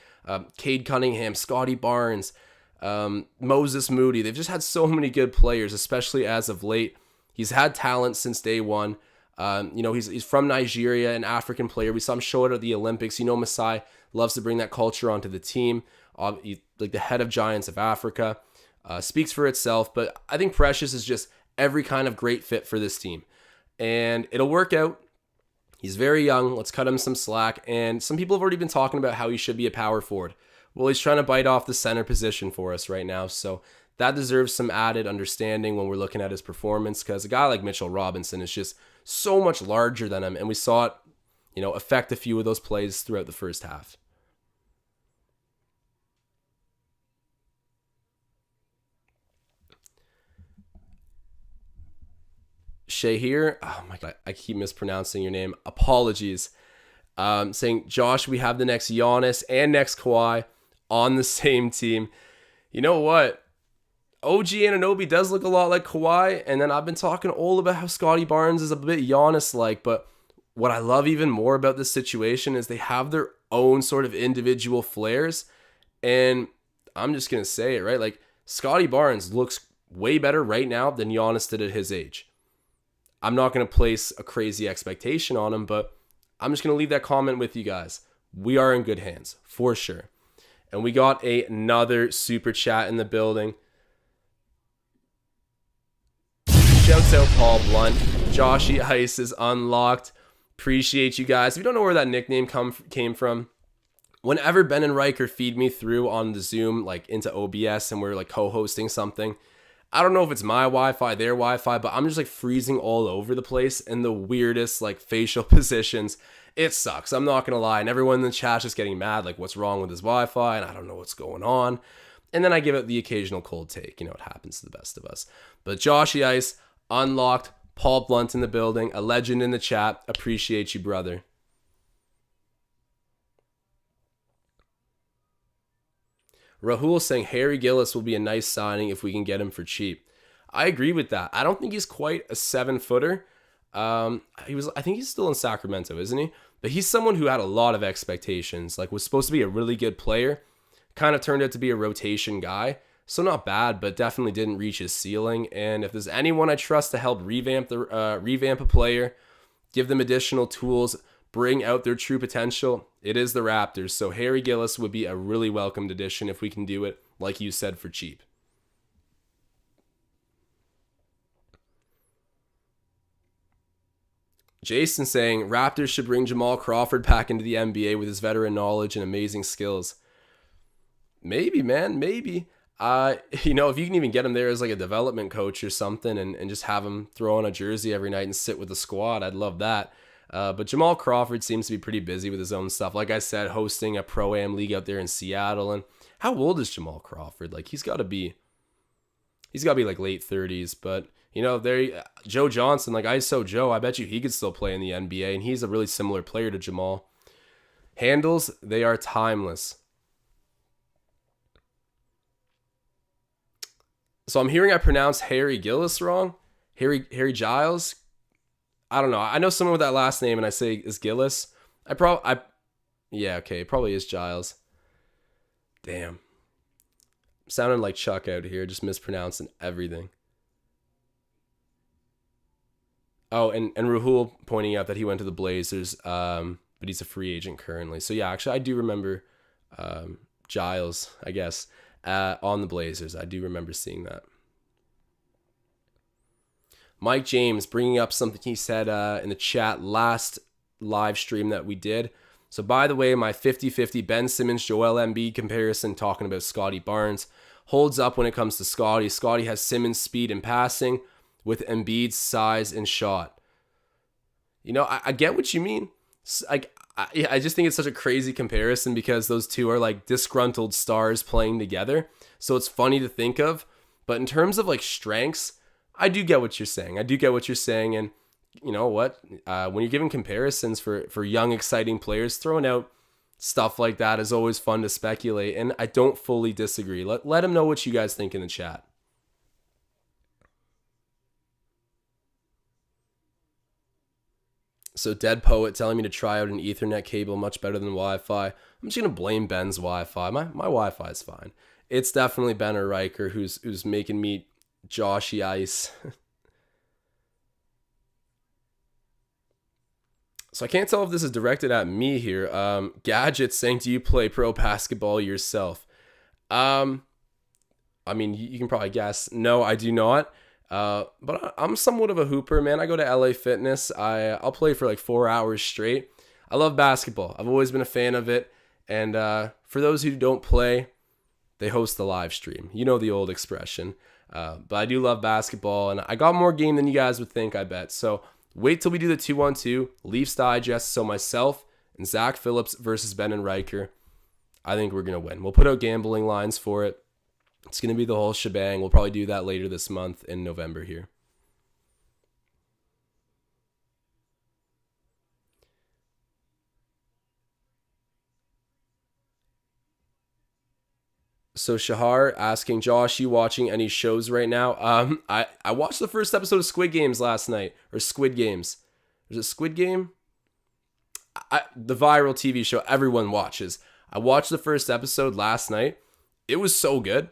Cade Cunningham, Scotty Barnes, Moses Moody. They've just had so many good players, especially as of late. He's had talent since day one. He's from Nigeria, an African player. We saw him show it at the Olympics. Masai loves to bring that culture onto the team. Like the head of Giants of Africa. Speaks for itself. But I think Precious is just every kind of great fit for this team. And it'll work out. He's very young. Let's cut him some slack. And some people have already been talking about how he should be a power forward. Well, he's trying to bite off the center position for us right now. So that deserves some added understanding when we're looking at his performance, because a guy like Mitchell Robinson is just so much larger than him, and we saw it, affect a few of those plays throughout the first half. Shahir, oh my God, I keep mispronouncing your name. Apologies. Saying, Josh, we have the next Giannis and next Kawhi on the same team. You know what? OG Anunoby does look a lot like Kawhi, and then I've been talking all about how Scotty Barnes is a bit Giannis-like, but what I love even more about this situation is they have their own sort of individual flares, and I'm just going to say it, right? Like, Scotty Barnes looks way better right now than Giannis did at his age. I'm not going to place a crazy expectation on him, but I'm just going to leave that comment with you guys. We are in good hands, for sure. And we got another super chat in the building. Shouts out Paul Blunt. Joshy Ice is unlocked. Appreciate you guys. If you don't know where that nickname came from, whenever Ben and Riker feed me through on the Zoom, like into OBS, and we're like co-hosting something, I don't know if it's my Wi-Fi, their Wi-Fi, but I'm just like freezing all over the place in the weirdest like facial positions. It sucks. I'm not going to lie. And everyone in the chat's just getting mad, like what's wrong with his Wi-Fi, and I don't know what's going on. And then I give it the occasional cold take. It happens to the best of us. But Joshy Ice, unlocked. Paul Blunt in the building, a legend in the chat. Appreciate you, brother. Rahul saying Harry Gillis will be a nice signing if we can get him for cheap. I agree with that. I don't think he's quite a 7-footer. I think he's still in Sacramento, isn't he? But he's someone who had a lot of expectations. Like, was supposed to be a really good player. Kind of turned out to be a rotation guy. So not bad, but definitely didn't reach his ceiling. And if there's anyone I trust to help revamp a player, give them additional tools, bring out their true potential, it is the Raptors. So Harry Gillis would be a really welcomed addition if we can do it, like you said, for cheap. Jason saying Raptors should bring Jamal Crawford back into the NBA with his veteran knowledge and amazing skills. Maybe, man, maybe. If you can even get him there as like a development coach or something and just have him throw on a jersey every night and sit with the squad, I'd love that. But Jamal Crawford seems to be pretty busy with his own stuff. Like I said, hosting a Pro-Am league out there in Seattle. And how old is Jamal Crawford? Like he's got to be like late 30s. But Joe Johnson, like ISO Joe, I bet you he could still play in the NBA, and he's a really similar player to Jamal. Handles, they are timeless. So I'm hearing I pronounce Harry Gillis wrong. Harry Giles. I don't know. I know someone with that last name, and I say is Gillis. It probably is Giles. Damn. Sounding like Chuck out here, just mispronouncing everything. Oh, and Rahul pointing out that he went to the Blazers, but he's a free agent currently. So yeah, actually, I do remember Giles, I guess, on the Blazers. I do remember seeing that. Mike James bringing up something he said in the chat last live stream that we did. So by the way, my 50-50 Ben Simmons, Joel Embiid comparison, talking about Scotty Barnes, holds up when it comes to Scotty. Scotty has Simmons' speed and passing with Embiid's size and shot. You know, I get what you mean. Like, I just think it's such a crazy comparison because those two are like disgruntled stars playing together. So it's funny to think of. But in terms of like strengths, I do get what you're saying. And you know what? When you're giving comparisons for young, exciting players, throwing out stuff like that is always fun to speculate. And I don't fully disagree. Let them know what you guys think in the chat. So Dead Poet telling me to try out an Ethernet cable, much better than Wi-Fi. I'm just going to blame Ben's Wi-Fi. My Wi-Fi is fine. It's definitely Ben or Riker who's making me Joshy Ice. So I can't tell if this is directed at me here. Gadget saying, do you play pro basketball yourself? I mean, you can probably guess. No, I do not. But I'm somewhat of a hooper, man. I go to LA Fitness. I'll play for like 4 hours straight. I love basketball. I've always been a fan of it. And for those who don't play, they host the live stream. You know the old expression. But I do love basketball, and I got more game than you guys would think, I bet. So wait till we do the 2-on-2 Leafs Digest. So myself and Zach Phillips versus Ben and Riker. I think we're going to win. We'll put out gambling lines for it. It's going to be the whole shebang. We'll probably do that later this month in November here. So Shahar asking, Josh, you watching any shows right now? I watched the first episode of Squid Games last night. Or Squid Games. Is it Squid Game? The viral TV show everyone watches. I watched the first episode last night. It was so good.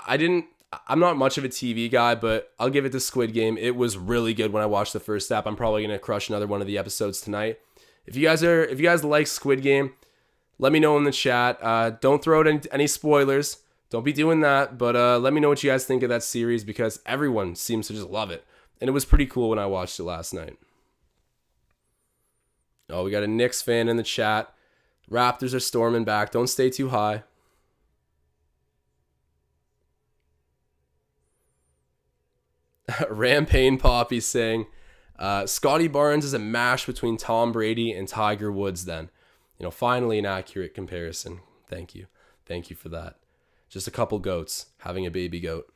I'm not much of a TV guy, but I'll give it to Squid Game. It was really good when I watched the first step. I'm probably going to crush another one of the episodes tonight. If you guys like Squid Game, let me know in the chat. Don't throw out any spoilers. Don't be doing that. But let me know what you guys think of that series because everyone seems to just love it. And it was pretty cool when I watched it last night. Oh, we got a Knicks fan in the chat. Raptors are storming back. Don't stay too high. Rampagne Poppy saying, Scotty Barnes is a mash between Tom Brady and Tiger Woods then. You know, finally an accurate comparison. Thank you. Thank you for that. Just a couple goats having a baby goat.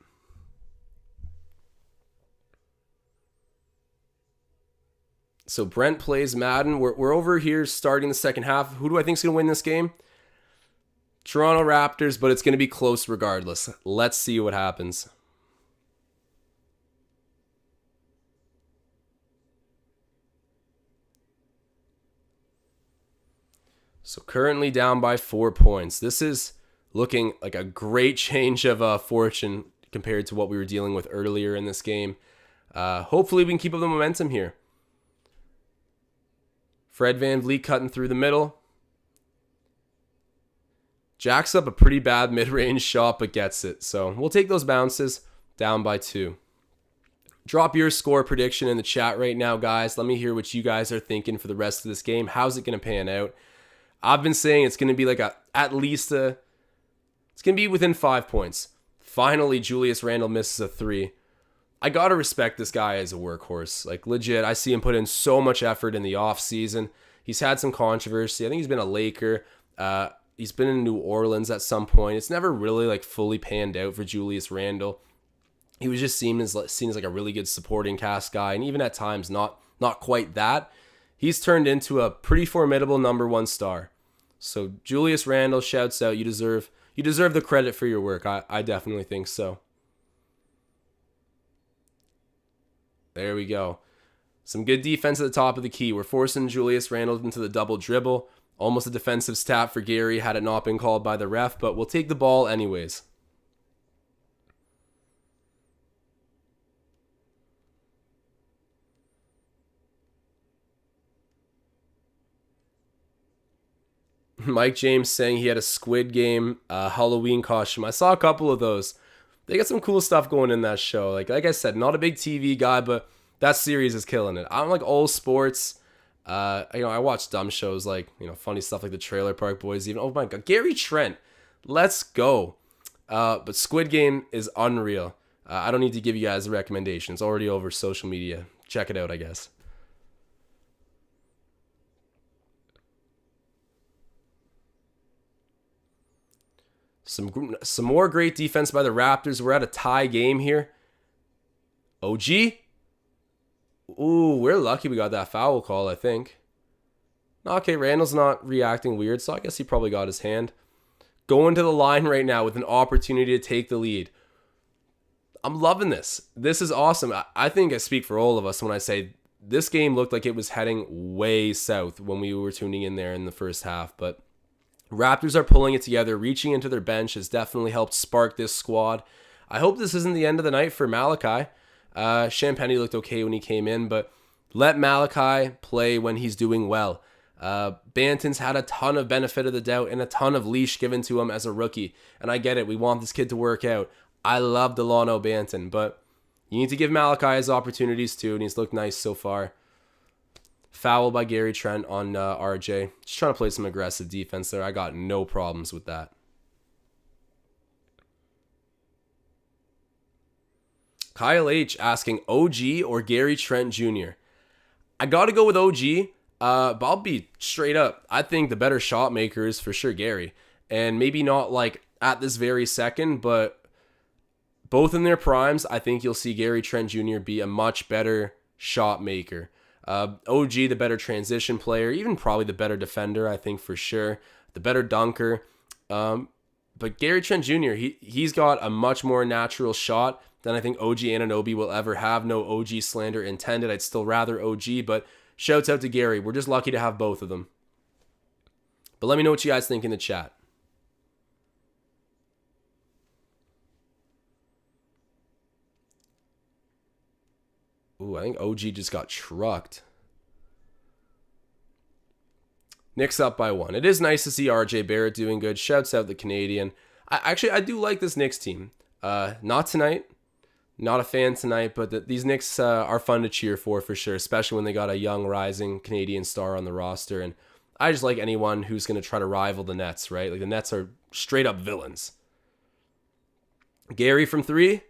So Brent plays Madden. We're over here starting the second half. Who do I think is going to win this game? Toronto Raptors, but it's going to be close regardless. Let's see what happens. So currently down by 4 points. This is looking like a great change of fortune compared to what we were dealing with earlier in this game. Hopefully we can keep up the momentum here. Fred VanVleet cutting through the middle. Jacks up a pretty bad mid-range shot, but gets it. So we'll take those bounces. Down by 2. Drop your score prediction in the chat right now, guys. Let me hear what you guys are thinking for the rest of this game. How's it going to pan out? I've been saying it's going to be like it's going to be within 5 points. Finally, Julius Randle misses a 3. I got to respect this guy as a workhorse. Like, legit, I see him put in so much effort in the offseason. He's had some controversy. I think he's been a Laker. He's been in New Orleans at some point. It's never really like fully panned out for Julius Randle. He was just seen as like a really good supporting cast guy, and even at times not quite that. He's turned into a pretty formidable number 1 star. So Julius Randle, shouts out. You deserve the credit for your work. I definitely think so. There we go. Some good defense at the top of the key. We're forcing Julius Randle into the double dribble. Almost a defensive stat for Gary had it not been called by the ref, but we'll take the ball anyways. Mike James saying he had a Squid Game Halloween costume. I saw a couple of those. They got some cool stuff going in that show. Like I said, not a big TV guy, but that series is killing it. I don't like old sports. I watch dumb shows like, funny stuff like the Trailer Park Boys. Even, oh my God, Gary Trent. Let's go. But Squid Game is unreal. I don't need to give you guys a recommendation. It's already over social media. Check it out, I guess. Some more great defense by the Raptors. We're at a tie game here. OG? Ooh, we're lucky we got that foul call, I think. Okay, Randall's not reacting weird, so I guess he probably got his hand. Going to the line right now with an opportunity to take the lead. I'm loving this. This is awesome. I think I speak for all of us when I say this game looked like it was heading way south when we were tuning in there in the first half, but Raptors are pulling it together. Reaching into their bench has definitely helped spark this squad. I hope this isn't the end of the night for Malachi. Champagny looked okay when he came in, but let Malachi play when he's doing well. Banton's had a ton of benefit of the doubt and a ton of leash given to him as a rookie. And I get it. We want this kid to work out. I love Delano Banton, but you need to give Malachi his opportunities too, and he's looked nice so far. Foul by Gary Trent on RJ. Just trying to play some aggressive defense there. I got no problems with that. Kyle H asking OG or Gary Trent Jr. I got to go with OG, but I'll be straight up. I think the better shot maker is for sure Gary. And maybe not like at this very second, but both in their primes, I think you'll see Gary Trent Jr. be a much better shot maker. OG, the better transition player, even probably the better defender, I think for sure. The better dunker. But Gary Trent Jr., he's got a much more natural shot than I think OG Anunoby will ever have. No OG slander intended. I'd still rather OG, but shouts out to Gary. We're just lucky to have both of them. But let me know what you guys think in the chat. Ooh, I think OG just got trucked. Knicks up by 1. It is nice to see RJ Barrett doing good. Shouts out the Canadian. I do like this Knicks team. Not tonight. Not a fan tonight, but these Knicks are fun to cheer for sure, especially when they got a young rising Canadian star on the roster. And I just like anyone who's going to try to rival the Nets, right? Like the Nets are straight up villains. Gary from 3.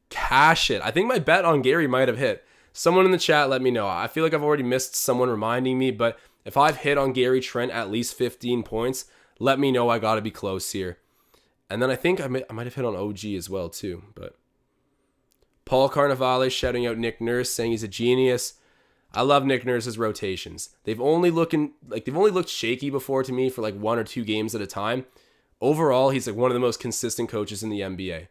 Cash it. I think my bet on Gary might have hit. Someone in the chat let me know. I feel like I've already missed someone reminding me, but if I've hit on Gary Trent at least 15 points, let me know. I got to be close here. And then I think I might have hit on OG as well too. But Paul Carnavale shouting out Nick Nurse, saying he's a genius. I love Nick Nurse's rotations. They've only looked shaky before to me for like 1 or 2 games at a time. Overall, he's like one of the most consistent coaches in the NBA.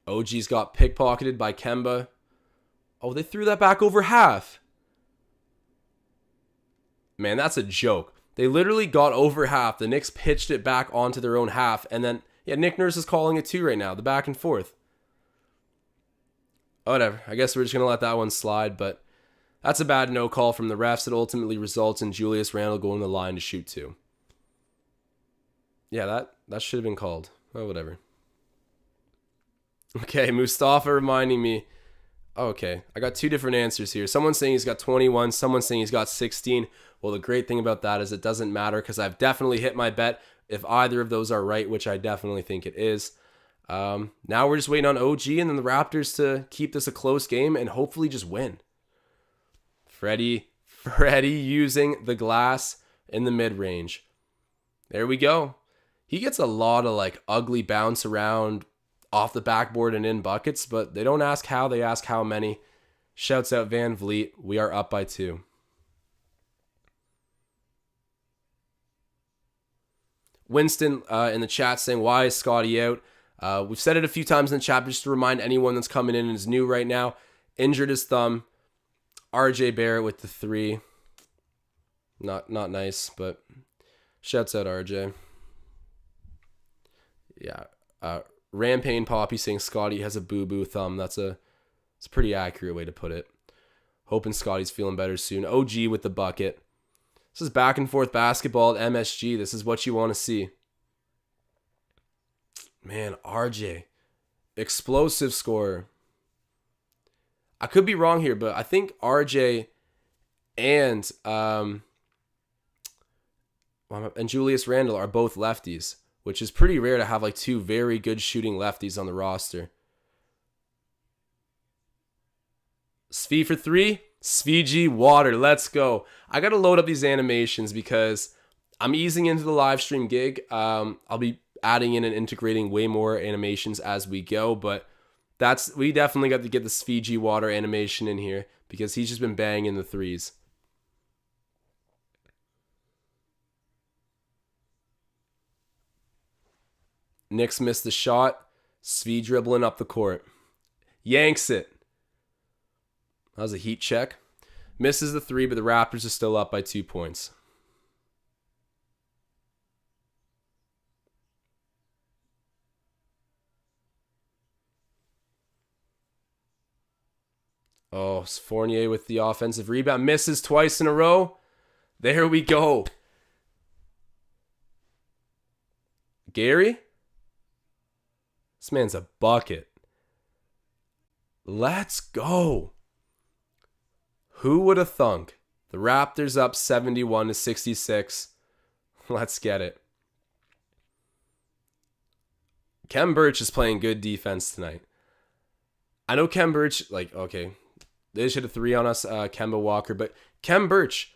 OG's got pickpocketed by Kemba. Oh, they threw that back over half. Man, that's a joke. They literally got over half. The Knicks pitched it back onto their own half. And then, Nick Nurse is calling it too right now. The back and forth. Whatever. I guess we're just going to let that one slide. But that's a bad no call from the refs. It ultimately results in Julius Randle going to the line to shoot 2. Yeah, that should have been called. Oh, whatever. Okay, Mustafa reminding me. Okay, I got 2 different answers here. Someone's saying he's got 21. Someone's saying he's got 16. Well, the great thing about that is it doesn't matter because I've definitely hit my bet if either of those are right, which I definitely think it is. Now we're just waiting on OG and then the Raptors to keep this a close game and hopefully just win. Freddie using the glass in the mid-range. There we go. He gets a lot of like ugly bounce around off the backboard and in buckets, but they don't ask how, they ask how many. Shouts out Van Vliet. We are up by 2. Winston in the chat saying, why is Scotty out? We've said it a few times in the chat, but just to remind anyone that's coming in and is new right now, injured his thumb. RJ Barrett with the 3. Not nice, but shouts out RJ. Yeah. Rampagne Poppy saying Scotty has a boo-boo thumb. It's a pretty accurate way to put it. Hoping Scotty's feeling better soon. OG with the bucket. This is back and forth basketball at MSG. This is what you want to see. Man, RJ. Explosive scorer. I could be wrong here, but I think RJ and Julius Randle are both lefties, which is pretty rare to have like 2 very good shooting lefties on the roster. Svi for 3. Svg water. Let's go. I got to load up these animations because I'm easing into the live stream gig. I'll be adding in and integrating way more animations as we go, but we definitely got to get the Svg water animation in here because he's just been banging the 3s. Knicks missed the shot. Svi dribbling up the court. Yanks it. That was a heat check. Misses the 3, but the Raptors are still up by 2 points. Oh, Fournier with the offensive rebound. Misses twice in a row. There we go. Gary? This man's a bucket. Let's go. Who would have thunk? The Raptors up 71-66. Let's get it. Kem Birch is playing good defense tonight. I know Kem Birch, okay, they should have 3 on us, Kemba Walker, but Kem Birch,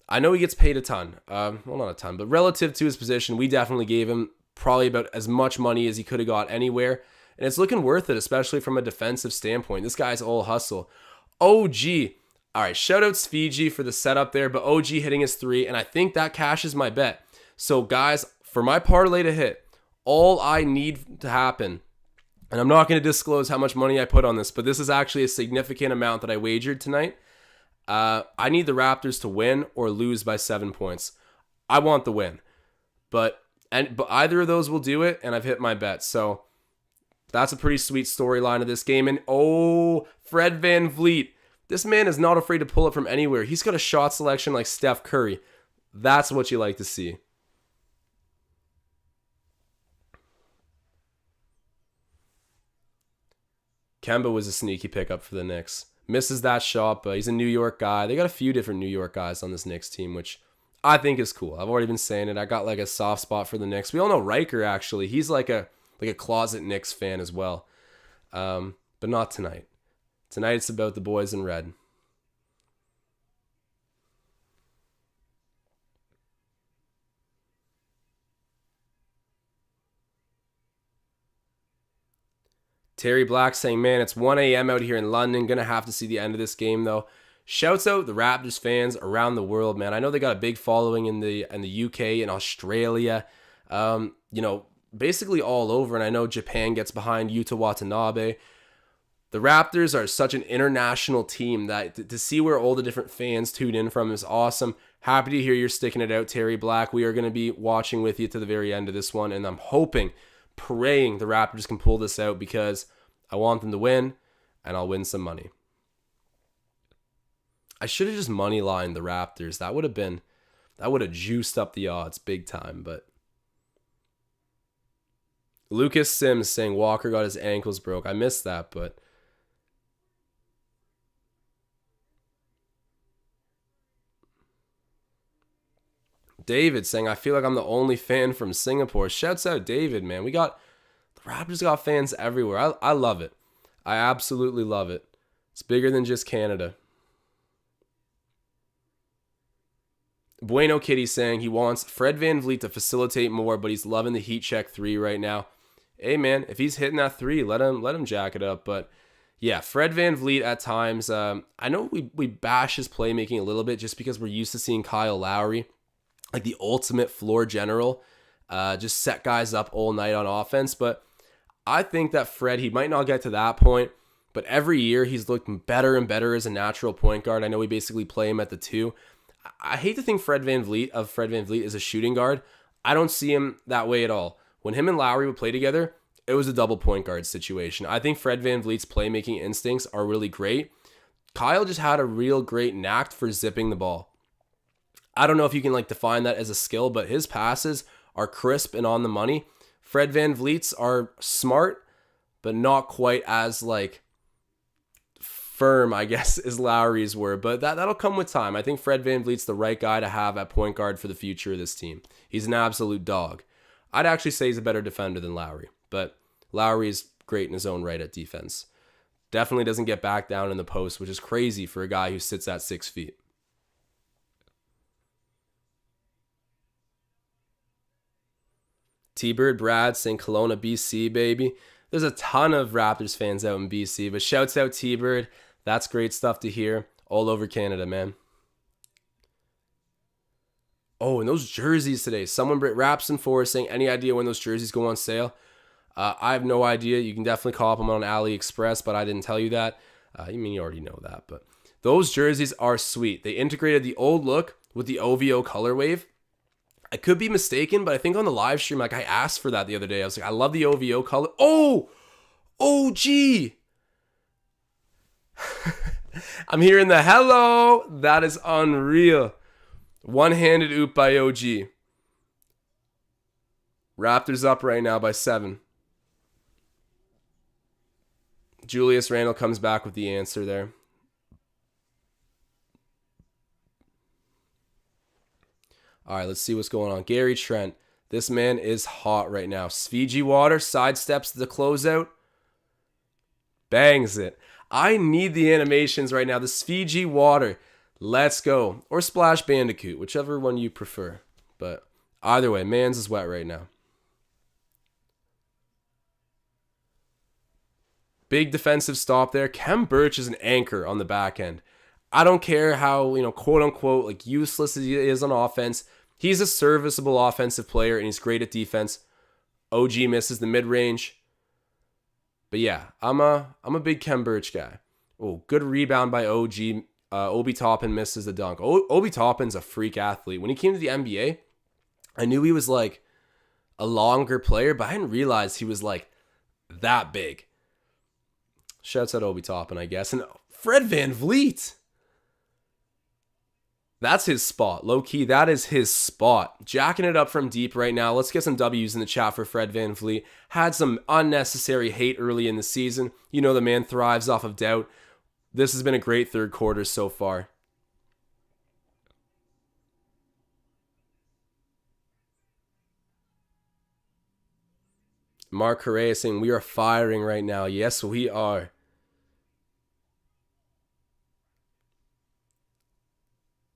I know he gets paid a ton. Well, not a ton, but relative to his position, we definitely gave him probably about as much money as he could have got anywhere. And it's looking worth it, especially from a defensive standpoint. This guy's all hustle. OG. All right, shout out Fiji for the setup there, but OG hitting his 3, and I think that cashes my bet. So, guys, for my parlay to hit, all I need to happen, and I'm not going to disclose how much money I put on this, but this is actually a significant amount that I wagered tonight. I need the Raptors to win or lose by 7 points. I want the win, but either of those will do it, and I've hit my bet. So that's a pretty sweet storyline of this game. And Fred VanVleet. This man is not afraid to pull it from anywhere. He's got a shot selection like Steph Curry. That's what you like to see. Kemba was a sneaky pickup for the Knicks. Misses that shot, but he's a New York guy. They got a few different New York guys on this Knicks team, which I think is cool. I've already been saying it. I got like a soft spot for the Knicks. We all know Riker, actually. He's like a closet Knicks fan as well. But not tonight. Tonight it's about the boys in red. Terry Black saying, man, it's 1 a.m. out here in London. Gonna have to see the end of this game, though. Shouts out the Raptors fans around the world, man. I know they got a big following in the UK and Australia. Basically all over. And I know Japan gets behind Yuta Watanabe. The Raptors are such an international team that to see where all the different fans tune in from is awesome. Happy to hear you're sticking it out, Terry Black. We are going to be watching with you to the very end of this one, and I'm praying the Raptors can pull this out because I want them to win, and I'll win some money. I should have just money lined the Raptors. That would have juiced up the odds big time, but Lucas Sims saying Walker got his ankles broke. I missed that, but David saying, I feel like I'm the only fan from Singapore. Shouts out David, man. The Raptors got fans everywhere. I love it. I absolutely love it. It's bigger than just Canada. Bueno Kitty saying he wants Fred VanVleet to facilitate more, but he's loving the heat check 3 right now. Hey, man, if he's hitting that 3, let him jack it up. But yeah, Fred VanVleet at times, I know we bash his playmaking a little bit just because we're used to seeing Kyle Lowry, like the ultimate floor general, just set guys up all night on offense. But I think that Fred, he might not get to that point, but every year he's looked better and better as a natural point guard. I know we basically play him at the 2. I hate to think Fred VanVleet as a shooting guard. I don't see him that way at all. When him and Lowry would play together, it was a double point guard situation. I think Fred VanVleet's playmaking instincts are really great. Kyle just had a real great knack for zipping the ball. I don't know if you can define that as a skill, but his passes are crisp and on the money. Fred VanVleet's are smart, but not quite as firm, I guess, as Lowry's were. But that'll come with time. I think Fred VanVleet's the right guy to have at point guard for the future of this team. He's an absolute dog. I'd actually say he's a better defender than Lowry, but Lowry is great in his own right at defense. Definitely doesn't get back down in the post, which is crazy for a guy who sits at 6 feet. T-Bird Brad saying Kelowna, BC, baby. There's a ton of Raptors fans out in BC, but shouts out T-Bird. That's great stuff to hear all over Canada, man. Oh, and those jerseys today. Someone, Rapson for saying, any idea when those jerseys go on sale? I have no idea. You can definitely call up them on AliExpress, but I didn't tell you that. You already know that, but those jerseys are sweet. They integrated the old look with the OVO color wave. I could be mistaken, but I think on the live stream, I asked for that the other day. I was like, I love the OVO color. Oh, gee. I'm hearing the hello. That is unreal. One-handed oop by OG. Raptors up right now by 7. Julius Randle comes back with the answer there. All right, let's see what's going on. Gary Trent. This man is hot right now. Fiji Water sidesteps the closeout. Bangs it. I need the animations right now. The Fiji Water. Let's go. Or Splash Bandicoot, whichever one you prefer. But either way, man's is wet right now. Big defensive stop there. Kem Birch is an anchor on the back end. I don't care how, quote unquote, useless he is on offense. He's a serviceable offensive player and he's great at defense. OG misses the mid-range. But yeah, I'm a big Kem Birch guy. Oh, good rebound by OG. Obi Toppin misses the dunk. Obi Toppin's a freak athlete. When he came to the NBA, I knew he was a longer player, but I didn't realize he was that big. Shouts out Obi Toppin, I guess. And Fred VanVleet. That's his spot. Low key, that is his spot. Jacking it up from deep right now. Let's get some W's in the chat for Fred VanVleet. Had some unnecessary hate early in the season. The man thrives off of doubt. This has been a great third quarter so far. Mark Correa saying, we are firing right now. Yes, we are.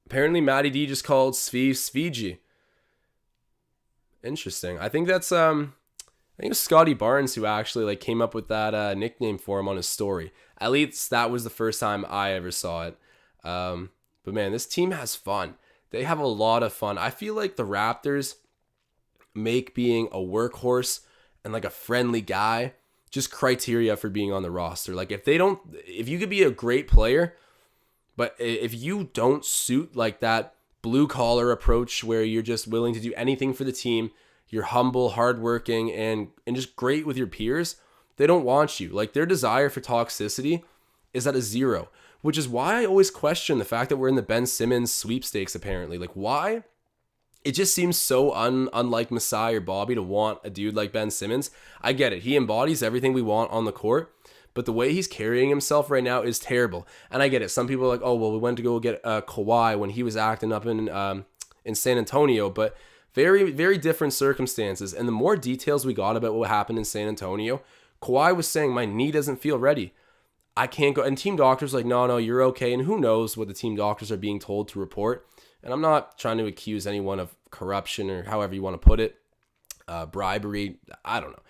Apparently, Matty D just called Svigi. Interesting. I think that's it was Scotty Barnes who actually came up with that nickname for him on his story. At least that was the first time I ever saw it. But man, this team has fun. They have a lot of fun. I feel like the Raptors make being a workhorse and a friendly guy just criteria for being on the roster. If you could be a great player, but if you don't suit that blue collar approach where you're just willing to do anything for the team, you're humble, hardworking, and just great with your peers, they don't want you. Their desire for toxicity is at a 0, which is why I always question the fact that we're in the Ben Simmons sweepstakes apparently. Why? It just seems so unlike Masai or Bobby to want a dude like Ben Simmons. I get it. He embodies everything we want on the court. But the way he's carrying himself right now is terrible. And I get it. Some people are like, oh, well, we went to go get Kawhi when he was acting up in San Antonio. But very, very different circumstances. And the more details we got about what happened in San Antonio, Kawhi was saying, my knee doesn't feel ready. I can't go. And team doctors like, no, you're okay. And who knows what the team doctors are being told to report. And I'm not trying to accuse anyone of corruption or however you want to put it. Bribery. I don't know.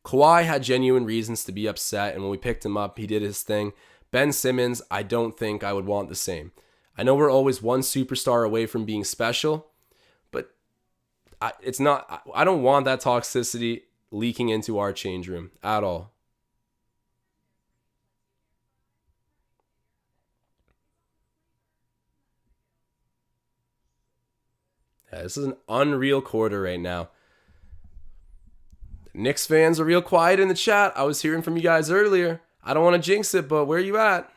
Kawhi had genuine reasons to be upset, and when we picked him up, he did his thing. Ben Simmons, I don't think I would want the same. I know we're always one superstar away from being special, but I don't want that toxicity leaking into our change room at all. Yeah, this is an unreal quarter right now. Knicks fans are real quiet in the chat. I was hearing from you guys earlier. I don't want to jinx it, but where are you at?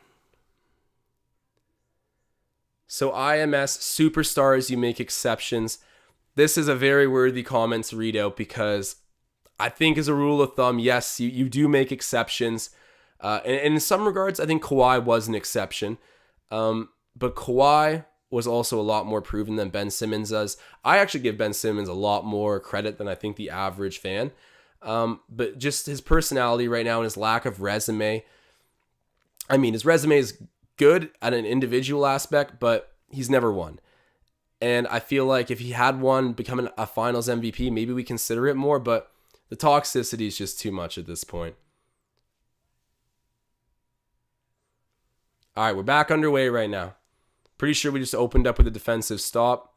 So IMS, superstars, you make exceptions. This is a very worthy comment to read out because I think as a rule of thumb, yes, you do make exceptions. And in some regards, I think Kawhi was an exception. But Kawhi was also a lot more proven than Ben Simmons does. I actually give Ben Simmons a lot more credit than I think the average fan. But just his personality right now and his lack of resume. I mean, his resume is good at an individual aspect, but he's never won. And I feel like if he had won, becoming a finals MVP, maybe we consider it more, but the toxicity is just too much at this point. All right, we're back underway right now. Pretty sure we just opened up with a defensive stop.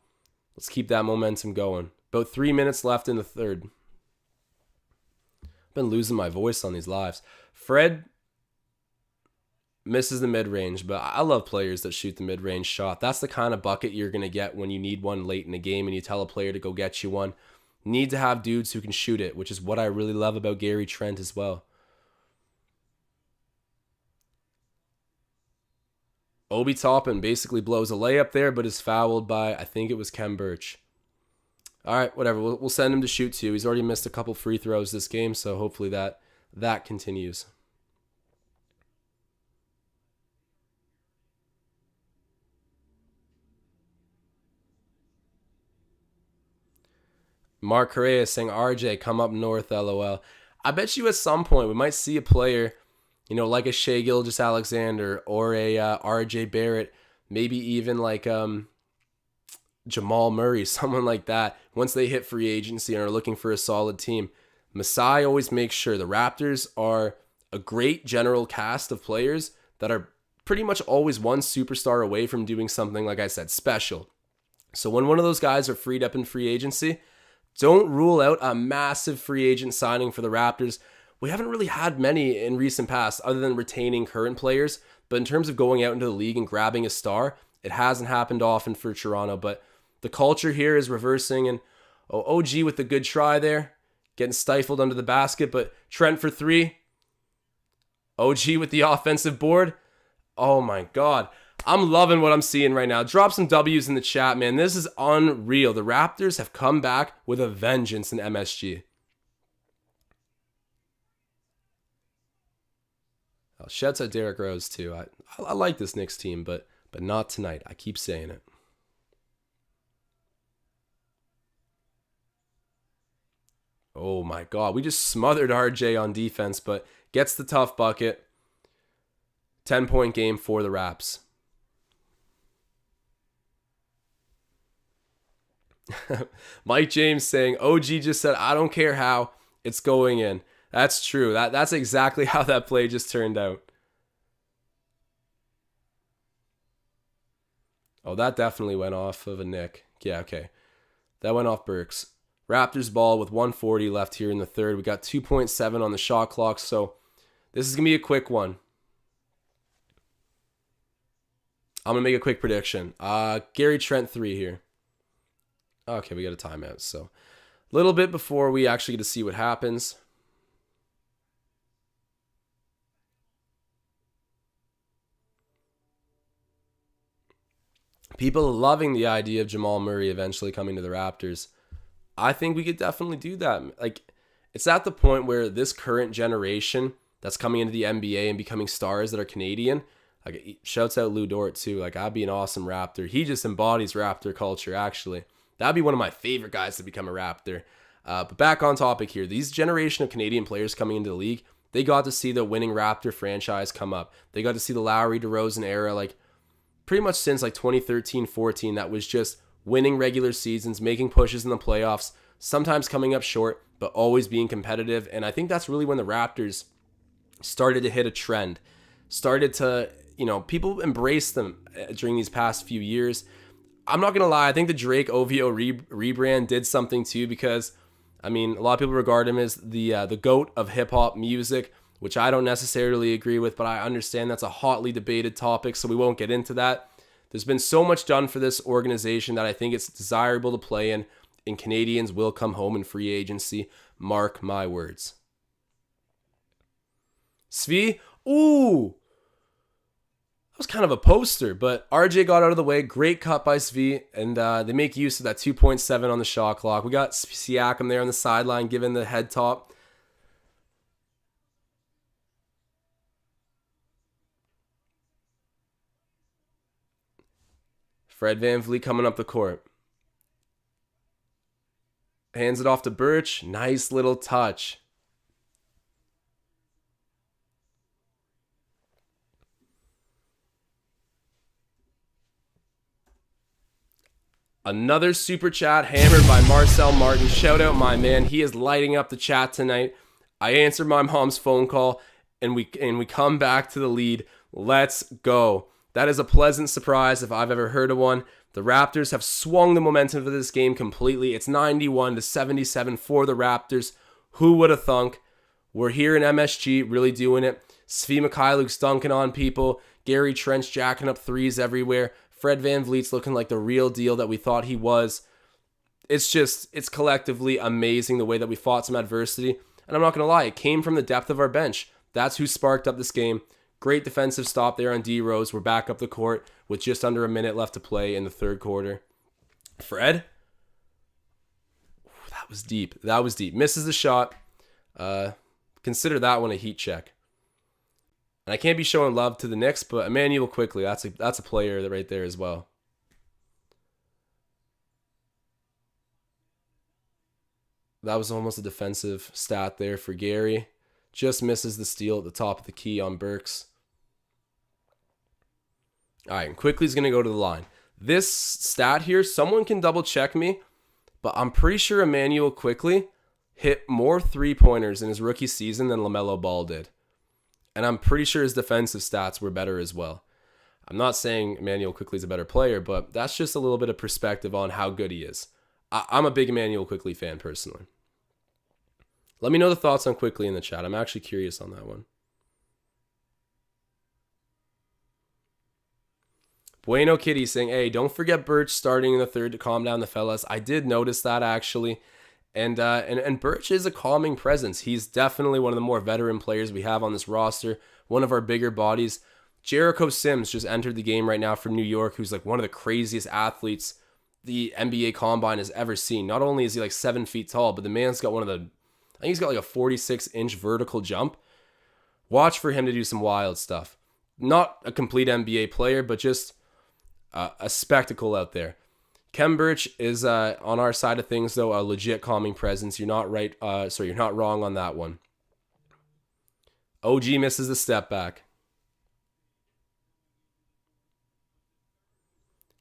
Let's keep that momentum going. About 3 minutes left in the third. I've been losing my voice on these lives. Fred misses the mid-range, but I love players that shoot the mid-range shot. That's the kind of bucket you're going to get when you need one late in the game and you tell a player to go get you one. Need to have dudes who can shoot it, which is what I really love about Gary Trent as well. Obi Toppin basically blows a layup there, but is fouled by, I think it was Kem Birch. All right, whatever. We'll send him to shoot two. He's already missed a couple free throws this game, so hopefully that continues. Mark Correa saying, RJ, come up north, LOL. I bet you at some point we might see a player, like a Shai Gilgeous-Alexander or a RJ Barrett, maybe even like Jamal Murray, someone like that, once they hit free agency and are looking for a solid team. Masai always makes sure the Raptors are a great general cast of players that are pretty much always one superstar away from doing something, like I said, special. So when one of those guys are freed up in free agency, don't rule out a massive free agent signing for the Raptors. We haven't really had many in recent past other than retaining current players. But in terms of going out into the league and grabbing a star, it hasn't happened often for Toronto. But the culture here is reversing. And OG with the good try there, getting stifled under the basket. But Trent for three. OG with the offensive board. Oh my God. I'm loving what I'm seeing right now. Drop some W's in the chat, man. This is unreal. The Raptors have come back with a vengeance in MSG. Shouts out Derrick Rose too. I like this Knicks team, but not tonight. I keep saying it. Oh my God. We just smothered RJ on defense, but gets the tough bucket. 10-point game for the Raps. Mike James saying, OG just said, I don't care how, it's going in. That's true. That's exactly how that play just turned out. Oh, that definitely went off of a Nick. Yeah, okay. That went off Burks. Raptors ball with 1:40 left here in the third. We got 2.7 on the shot clock, so this is going to be a quick one. I'm going to make a quick prediction. Gary Trent 3 here. Okay, we got a timeout, so a little bit before we actually get to see what happens. People are loving the idea of Jamal Murray eventually coming to the Raptors. I think we could definitely do that. Like, it's at the point where this current generation that's coming into the NBA and becoming stars that are Canadian, like, shouts out Lou Dort too. Like, I'd be an awesome Raptor. He just embodies Raptor culture, actually. That'd be one of my favorite guys to become a Raptor. But back on topic here. These generation of Canadian players coming into the league, they got to see the winning Raptor franchise come up. They got to see the Lowry DeRozan era, like, pretty much since like 2013-14, that was just winning regular seasons, making pushes in the playoffs, sometimes coming up short, but always being competitive. And I think that's really when the Raptors started to hit a trend. Started to, people embrace them during these past few years. I'm not going to lie, I think the Drake OVO rebrand did something too, because, a lot of people regard him as the GOAT of hip-hop music, which I don't necessarily agree with, but I understand that's a hotly debated topic, so we won't get into that. There's been so much done for this organization that I think it's desirable to play in, and Canadians will come home in free agency. Mark my words. Svi, ooh, that was kind of a poster, but RJ got out of the way. Great cut by Svi, and they make use of that 2.7 on the shot clock. We got Siakam there on the sideline giving the head top. Fred VanVleet coming up the court. Hands it off to Birch. Nice little touch. Another super chat hammered by Marcel Martin. Shout out my man. He is lighting up the chat tonight. I answered my mom's phone call and we come back to the lead. Let's go. That is a pleasant surprise if I've ever heard of one. The Raptors have swung the momentum of this game completely. It's 91-77 for the Raptors. Who would have thunk? We're here in MSG really doing it. Svi Mikhailuk's dunking on people. Gary Trent's jacking up threes everywhere. Fred VanVleet's looking like the real deal that we thought he was. It's collectively amazing the way that we fought some adversity. And I'm not going to lie, it came from the depth of our bench. That's who sparked up this game. Great defensive stop there on D Rose. We're back up the court with just under a minute left to play in the third quarter. Fred? That was deep. Misses the shot. Consider that one a heat check. And I can't be showing love to the Knicks, but Emmanuel Quickley, that's a player right there as well. That was almost a defensive stat there for Gary. Just misses the steal at the top of the key on Burks. All right, and Quickley's going to go to the line. This stat here, someone can double check me, but I'm pretty sure Emmanuel Quickley hit more three-pointers in his rookie season than LaMelo Ball did. And I'm pretty sure his defensive stats were better as well. I'm not saying Emmanuel Quickley's a better player, but that's just a little bit of perspective on how good he is. I'm a big Emmanuel Quickley fan personally. Let me know the thoughts on Quickley in the chat. I'm actually curious on that one. Bueno Kitty saying, hey, don't forget Birch starting in the third to calm down the fellas. I did notice that actually. And Birch is a calming presence. He's definitely one of the more veteran players we have on this roster. One of our bigger bodies. Jericho Sims just entered the game right now from New York, who's like one of the craziest athletes the NBA Combine has ever seen. Not only is he like 7 feet tall, but the man's got I think he's got like a 46-inch vertical jump. Watch for him to do some wild stuff. Not a complete NBA player, but just a spectacle out there. Kem Birch is on our side of things, though, a legit calming presence. You're not right. You're not wrong on that one. OG misses the step back.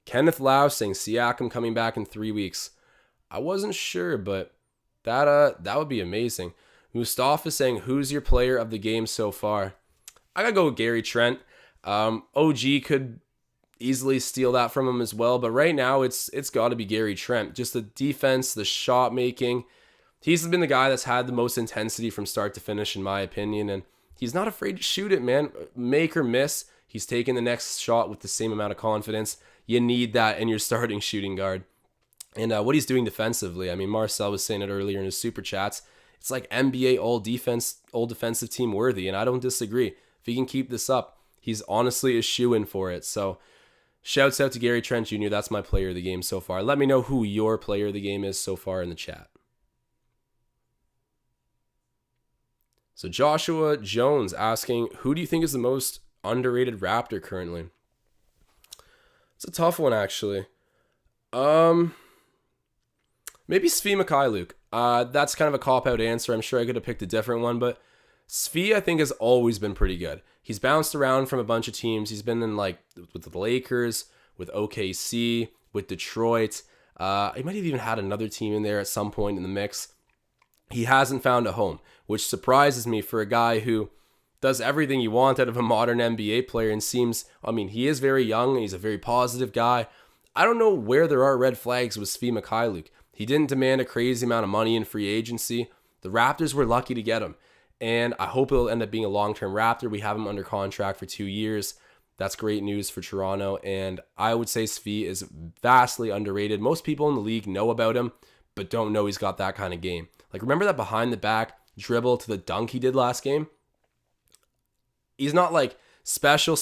Kenneth Lau saying Siakam coming back in 3 weeks. I wasn't sure, but that would be amazing. Mustafa saying, who's your player of the game so far? I gotta go with Gary Trent. OG could easily steal that from him as well, but right now it's got to be Gary Trent. Just the defense, the shot making. He's been the guy that's had the most intensity from start to finish, in my opinion, and he's not afraid to shoot it, man. Make or miss, he's taking the next shot with the same amount of confidence. You need that in your starting shooting guard. And what he's doing defensively, I mean, Marcel was saying it earlier in his super chats. It's like NBA all defensive team worthy, and I don't disagree. If he can keep this up, he's honestly a shoo-in for it. So shouts out to Gary Trent Jr. That's my player of the game so far. Let me know who your player of the game is so far in the chat. So Joshua Jones asking, who do you think is the most underrated Raptor currently? It's a tough one, actually. Maybe Svi Mikhailuk. That's kind of a cop-out answer. I'm sure I could have picked a different one, but Svi, I think, has always been pretty good. He's bounced around from a bunch of teams. He's been in with the Lakers, with OKC, with Detroit. He might have even had another team in there at some point in the mix. He hasn't found a home, which surprises me for a guy who does everything you want out of a modern NBA player and seems, he is very young and he's a very positive guy. I don't know where there are red flags with Svi Mikhailuk. He didn't demand a crazy amount of money in free agency. The Raptors were lucky to get him. And I hope it'll end up being a long-term Raptor. We have him under contract for 2 years. That's great news for Toronto, and I would say Svi is vastly underrated. Most people in the league know about him, but don't know he's got that kind of game. Like, remember that behind the back dribble to the dunk he did last game? He's not like special,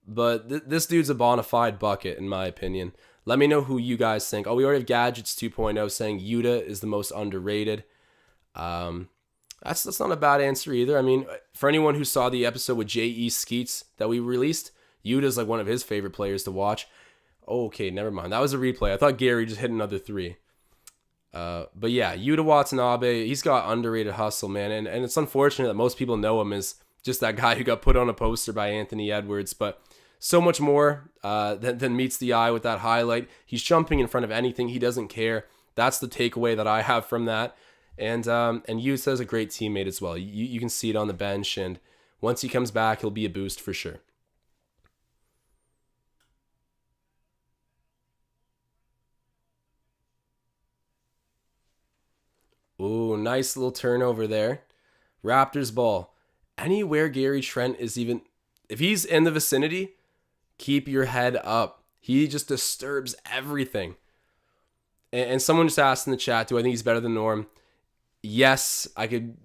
but this dude's a bona fide bucket, in my opinion. Let me know who you guys think. Oh, we already have Gadgets 2.0 saying Yuta is the most underrated. That's not a bad answer either. I mean, for anyone who saw the episode with J.E. Skeets that we released, Yuta's like one of his favorite players to watch. Okay, never mind. That was a replay. I thought Gary just hit another three. But yeah, Yuta Watanabe, he's got underrated hustle, man. And it's unfortunate that most people know him as just that guy who got put on a poster by Anthony Edwards. But so much more than meets the eye with that highlight. He's jumping in front of anything. He doesn't care. That's the takeaway that I have from that. And Yuta is a great teammate as well. You can see it on the bench, and once he comes back, he'll be a boost for sure. Ooh, nice little turnover there. Raptors ball. Anywhere Gary Trent is even, if he's in the vicinity, keep your head up. He just disturbs everything. And someone just asked in the chat, do I think he's better than Norm? Yes, I could,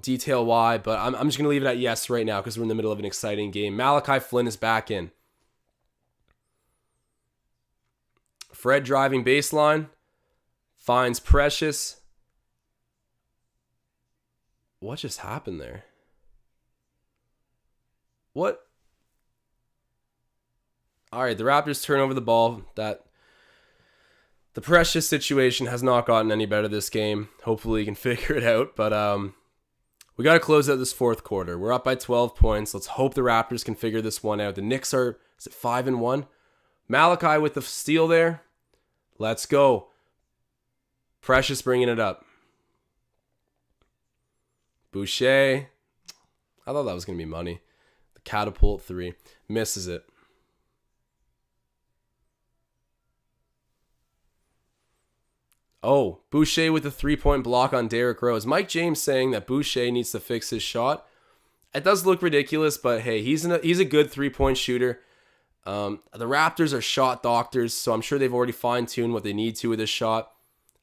detail why, but I'm just going to leave it at yes right now because we're in the middle of an exciting game. Malachi Flynn is back in. Fred driving baseline. Finds Precious. What just happened there? What? All right, the Raptors turn over the ball. The Precious situation has not gotten any better this game. Hopefully you can figure it out. But we got to close out this fourth quarter. We're up by 12 points. Let's hope the Raptors can figure this one out. The Knicks are, is it 5-1? Malachi with the steal there. Let's go. Precious bringing it up. Boucher. I thought that was going to be money. The catapult three. Misses it. Oh, Boucher with the 3-point block on Derrick Rose. Mike James saying that Boucher needs to fix his shot. It does look ridiculous, but hey, he's a good 3-point shooter. The Raptors are shot doctors, so I'm sure they've already fine-tuned what they need to with his shot.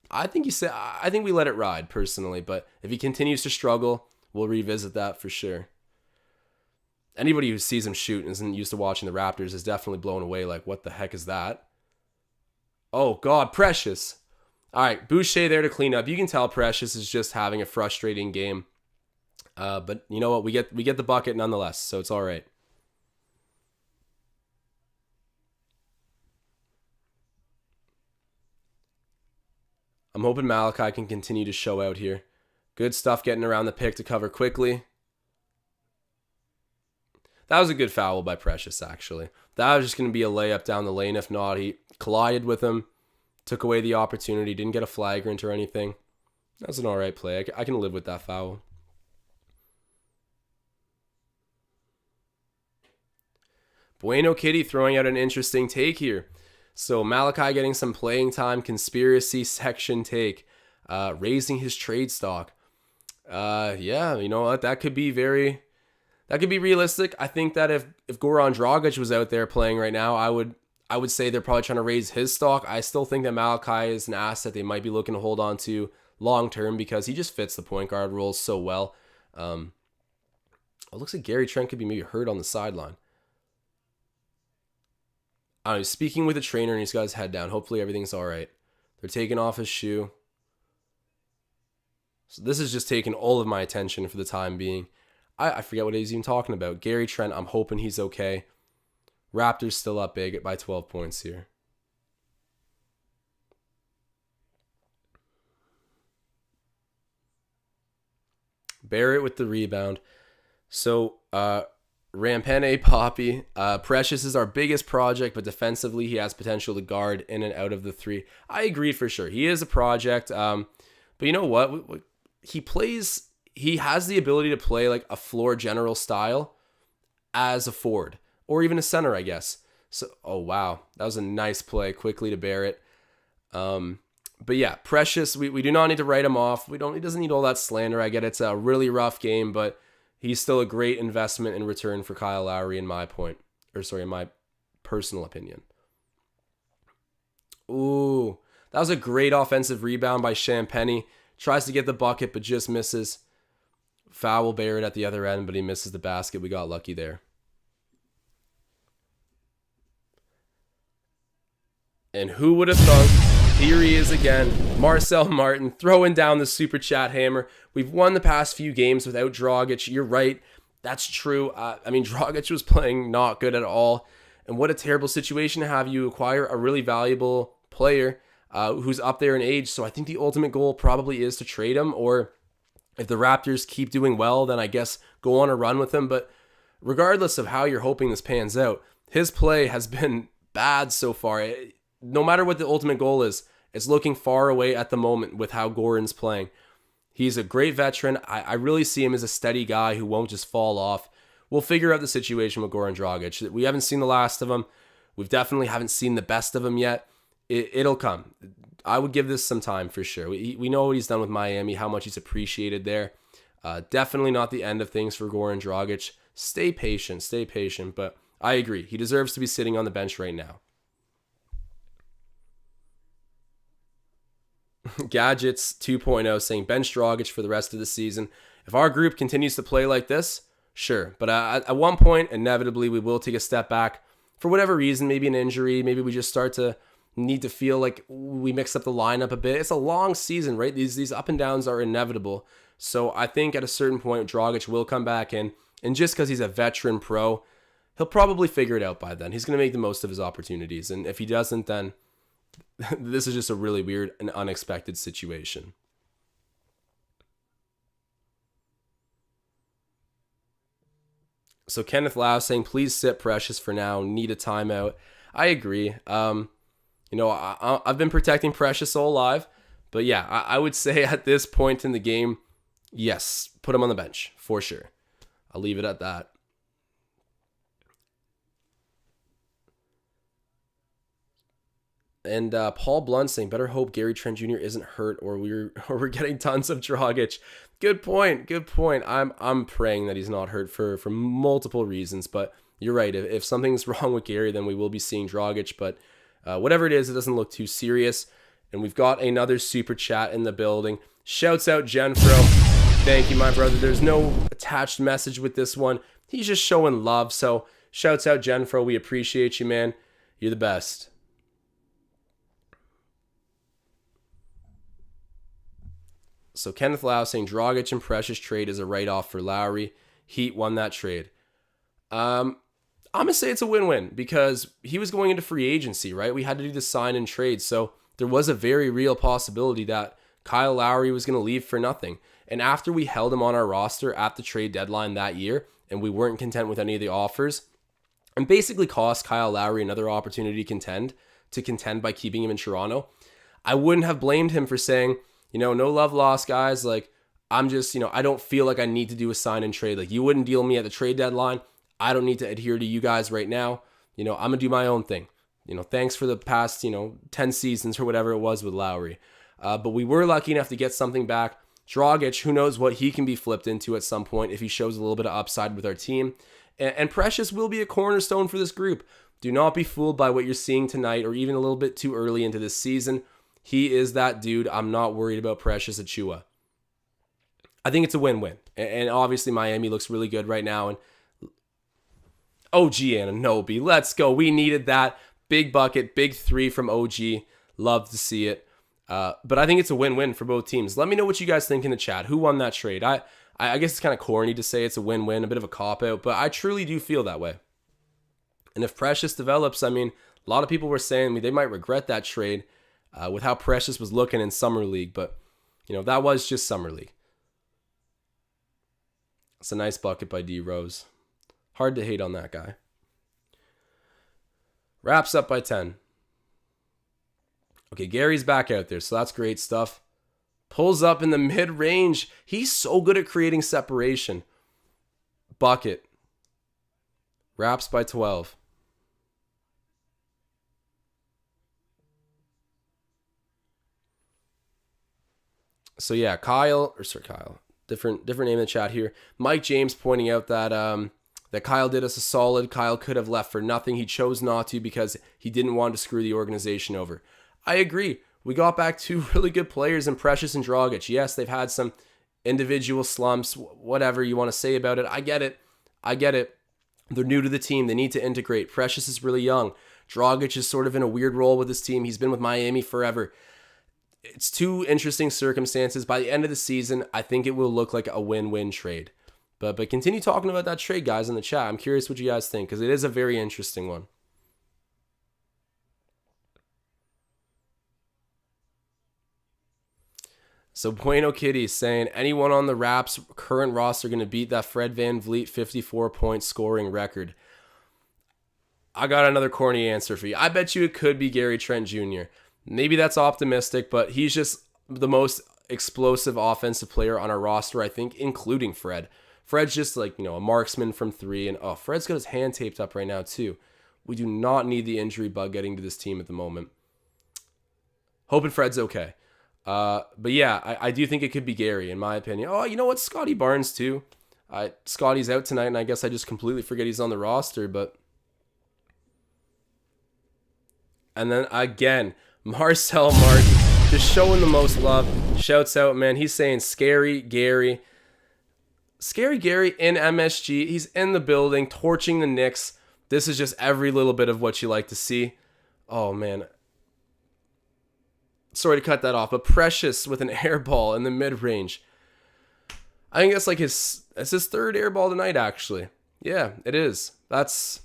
I think we let it ride personally, but if he continues to struggle, we'll revisit that for sure. Anybody who sees him shoot and isn't used to watching the Raptors is definitely blown away. Like, what the heck is that? Oh God, Precious. All right, Boucher there to clean up. You can tell Precious is just having a frustrating game. But you know what? We get the bucket nonetheless, so it's all right. I'm hoping Malachi can continue to show out here. Good stuff getting around the pick to cover quickly. That was a good foul by Precious, actually. That was just going to be a layup down the lane. If not, he collided with him. Took away the opportunity, didn't get a flagrant or anything. That was an all right play. I can live with that foul. Bueno Kitty throwing out an interesting take here. So Malachi getting some playing time, conspiracy section take, raising his trade stock. Yeah, you know what? That could be realistic. I think that if Goran Dragic was out there playing right now, I would say they're probably trying to raise his stock. I still think that Malachi is an asset they might be looking to hold on to long term because he just fits the point guard role so well. It looks like Gary Trent could be maybe hurt on the sideline. I don't know, he's speaking with a trainer and he's got his head down. Hopefully everything's all right. They're taking off his shoe. So this is just taking all of my attention for the time being. I forget what he's even talking about. Gary Trent, I'm hoping he's okay. Raptors still up big by 12 points here. Barrett with the rebound. So, Rampene Poppy. Precious is our biggest project, but defensively he has potential to guard in and out of the three. I agree for sure. He is a project. But you know what? He has the ability to play like a floor general style as a forward. Or even a center, I guess. So, oh wow, that was a nice play quickly to Barrett. But yeah, Precious, we do not need to write him off. He doesn't need all that slander. I get it's a really rough game, but he's still a great investment in return for Kyle Lowry in my in my personal opinion. Ooh, that was a great offensive rebound by Champagnie. Tries to get the bucket, but just misses. Foul Barrett at the other end, but he misses the basket. We got lucky there. And who would have thunk? Here he is again. Marcel Martin throwing down the super chat hammer. We've won the past few games without Dragic. You're right. That's true. Dragic was playing not good at all. And what a terrible situation to have you acquire a really valuable player who's up there in age. So I think the ultimate goal probably is to trade him, or if the Raptors keep doing well, then I guess go on a run with him. But regardless of how you're hoping this pans out, his play has been bad so far. No matter what the ultimate goal is, it's looking far away at the moment with how Goran's playing. He's a great veteran. I really see him as a steady guy who won't just fall off. We'll figure out the situation with Goran Dragic. We haven't seen the last of him. We definitely haven't seen the best of him yet. It'll come. I would give this some time for sure. We know what he's done with Miami, how much he's appreciated there. Definitely not the end of things for Goran Dragic. Stay patient. But I agree. He deserves to be sitting on the bench right now. Gadgets 2.0 saying bench Dragic for the rest of the season. If our group continues to play like this, sure. But at one point, inevitably, we will take a step back. For whatever reason, maybe an injury, maybe we just start to need to feel like we mix up the lineup a bit. It's a long season, right? These up and downs are inevitable. So I think at a certain point, Dragic will come back in. And just because he's a veteran pro, he'll probably figure it out by then. He's going to make the most of his opportunities. And if he doesn't, then this is just a really weird and unexpected situation. So Kenneth Lau saying, please sit Precious for now. Need a timeout. I agree. I've been protecting Precious all live. But yeah, I would say at this point in the game, yes, put him on the bench for sure. I'll leave it at that. And Paul Blunt saying, better hope Gary Trent Jr. isn't hurt or we're getting tons of Dragic. Good point. I'm praying that he's not hurt for multiple reasons, but you're right. If something's wrong with Gary, then we will be seeing Dragic, but whatever it is, it doesn't look too serious. And we've got another super chat in the building. Shouts out Genfro. Thank you, my brother. There's no attached message with this one. He's just showing love. So shouts out Genfro. We appreciate you, man. You're the best. So Kenneth Lau saying Dragic and Precious trade is a write-off for Lowry. Heat won that trade. I'm going to say it's a win-win because he was going into free agency, right? We had to do the sign and trade. So there was a very real possibility that Kyle Lowry was going to leave for nothing. And after we held him on our roster at the trade deadline that year, and we weren't content with any of the offers, and basically cost Kyle Lowry another opportunity to contend by keeping him in Toronto, I wouldn't have blamed him for saying, no love lost, guys. Like, I'm just, I don't feel like I need to do a sign and trade. Like, you wouldn't deal me at the trade deadline. I don't need to adhere to you guys right now. I'm going to do my own thing. Thanks for the past, 10 seasons or whatever it was with Lowry. But we were lucky enough to get something back. Dragic, who knows what he can be flipped into at some point if he shows a little bit of upside with our team. And Precious will be a cornerstone for this group. Do not be fooled by what you're seeing tonight or even a little bit too early into this season. He is that dude. I'm not worried about Precious Achiuwa. I think it's a win-win. And obviously Miami looks really good right now. And OG Anunoby, let's go. We needed that. Big bucket, big three from OG. Love to see it. But I think it's a win-win for both teams. Let me know what you guys think in the chat. Who won that trade? I guess it's kind of corny to say it's a win-win, a bit of a cop-out, but I truly do feel that way. And if Precious develops, a lot of people were saying they might regret that trade with how Precious was looking in Summer League, but that was just Summer League. It's a nice bucket by D Rose. Hard to hate on that guy. Wraps up by 10. Okay, Gary's back out there, so that's great stuff. Pulls up in the mid-range. He's so good at creating separation. Bucket. Wraps by 12. So yeah, different name in the chat here. Mike James pointing out that Kyle did us a solid. Kyle could have left for nothing. He chose not to because he didn't want to screw the organization over. I agree. We got back two really good players in Precious and Dragic. Yes, they've had some individual slumps, whatever you want to say about it. I get it. They're new to the team. They need to integrate. Precious is really young. Dragic is sort of in a weird role with this team. He's been with Miami forever. It's two interesting circumstances. By the end of the season, I think it will look like a win-win trade. But continue talking about that trade, guys, in the chat. I'm curious what you guys think, because it is a very interesting one. So Bueno Kitty saying, anyone on the Raps current roster going to beat that Fred VanVleet 54-point scoring record? I got another corny answer for you. I bet you it could be Gary Trent Jr. Maybe that's optimistic, but he's just the most explosive offensive player on our roster, I think, including Fred. Fred's just like, a marksman from three, and Fred's got his hand taped up right now too. We do not need the injury bug getting to this team at the moment. Hoping Fred's okay. But yeah, I do think it could be Gary, in my opinion. Oh, you know what? Scotty Barnes too. Scotty's out tonight, and I guess I just completely forget he's on the roster, but... And then again, Marcel Martin, just showing the most love. Shouts out, man. He's saying Scary Gary. Scary Gary in MSG. He's in the building, torching the Knicks. This is just every little bit of what you like to see. Oh, man. Sorry to cut that off, but Precious with an air ball in the mid-range. I think that's like his third air ball tonight, actually. Yeah, it is. It's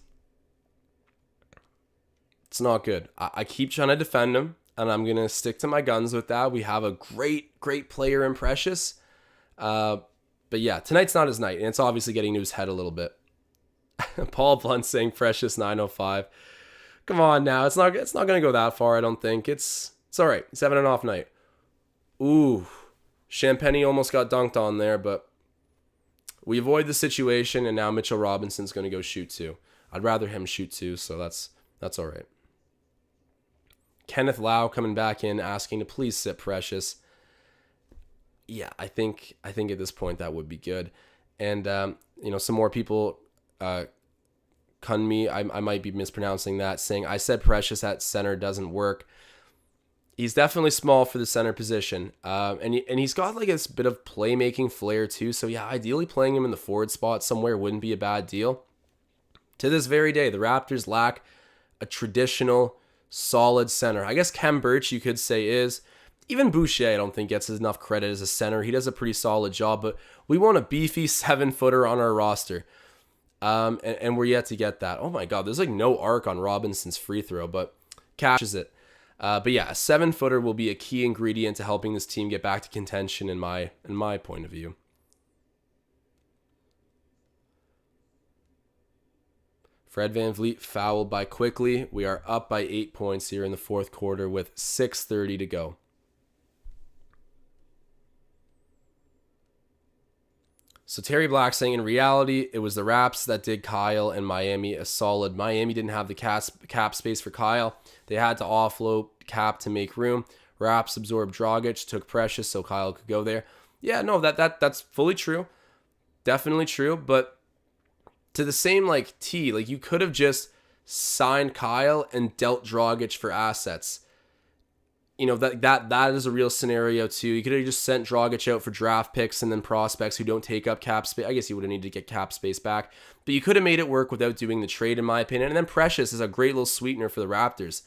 not good. I keep trying to defend him, and I'm going to stick to my guns with that. We have a great player in Precious. But yeah, tonight's not his night, and it's obviously getting to his head a little bit. Paul Blunt saying Precious 905. Come on now. It's not going to go that far, I don't think. It's all right. He's having an off night. Ooh. Champagny almost got dunked on there, but we avoid the situation, and now Mitchell Robinson's going to go shoot two. I'd rather him shoot two, so that's all right. Kenneth Lau coming back in, asking to please sit Precious. Yeah, I think at this point that would be good. And some more people Kunmi, I might be mispronouncing that, saying I said Precious at center doesn't work. He's definitely small for the center position. And he's got like this bit of playmaking flair too. So yeah, ideally playing him in the forward spot somewhere wouldn't be a bad deal. To this very day, the Raptors lack a traditional solid center. I guess Kem Birch you could say is. Even Boucher I don't think gets enough credit as a center. He does a pretty solid job, but we want a beefy 7-footer on our roster. And we're yet to get that. Oh my God, there's like no arc on Robinson's free throw, but catches it. But yeah, a 7-footer will be a key ingredient to helping this team get back to contention in my point of view. Fred VanVleet fouled by Quickly. We are up by 8 points here in the fourth quarter with 6:30 to go. So Terry Black saying, in reality, it was the Raps that did Kyle and Miami a solid. Miami didn't have the cap space for Kyle. They had to offload cap to make room. Raps absorbed Dragic, took Precious so Kyle could go there. Yeah, no, that's fully true. Definitely true. But to the same you could have just signed Kyle and dealt Dragic for assets. That is a real scenario too. You could have just sent Dragic out for draft picks and then prospects who don't take up cap space. I guess you would have needed to get cap space back, but you could have made it work without doing the trade, in my opinion. And then Precious is a great little sweetener for the Raptors.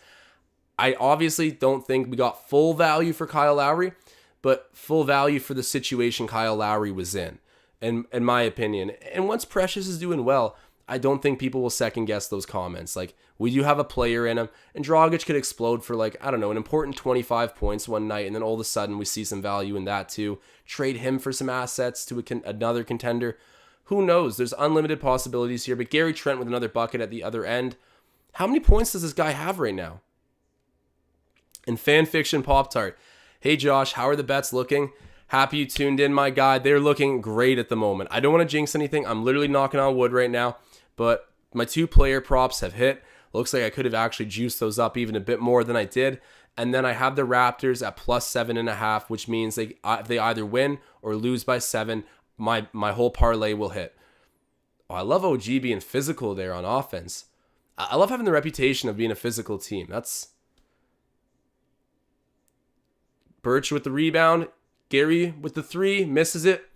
I obviously don't think we got full value for Kyle Lowry, but full value for the situation Kyle Lowry was in my opinion. And once Precious is doing well, I don't think people will second guess those comments. Like, we do have a player in him, and Dragic could explode for an important 25 points one night, and then all of a sudden we see some value in that too. Trade him for some assets to another contender. Who knows? There's unlimited possibilities here, but Gary Trent with another bucket at the other end. How many points does this guy have right now? And Fanfiction Pop-Tart. Hey Josh, how are the bets looking? Happy you tuned in, my guy. They're looking great at the moment. I don't want to jinx anything. I'm literally knocking on wood right now. But my 2 player props have hit. Looks like I could have actually juiced those up even a bit more than I did. And then I have the Raptors at plus 7.5, which means they if they either win or lose by 7, my whole parlay will hit. Oh, I love OG being physical there on offense. I love having the reputation of being a physical team. That's Birch with the rebound. Gary with the 3, misses it.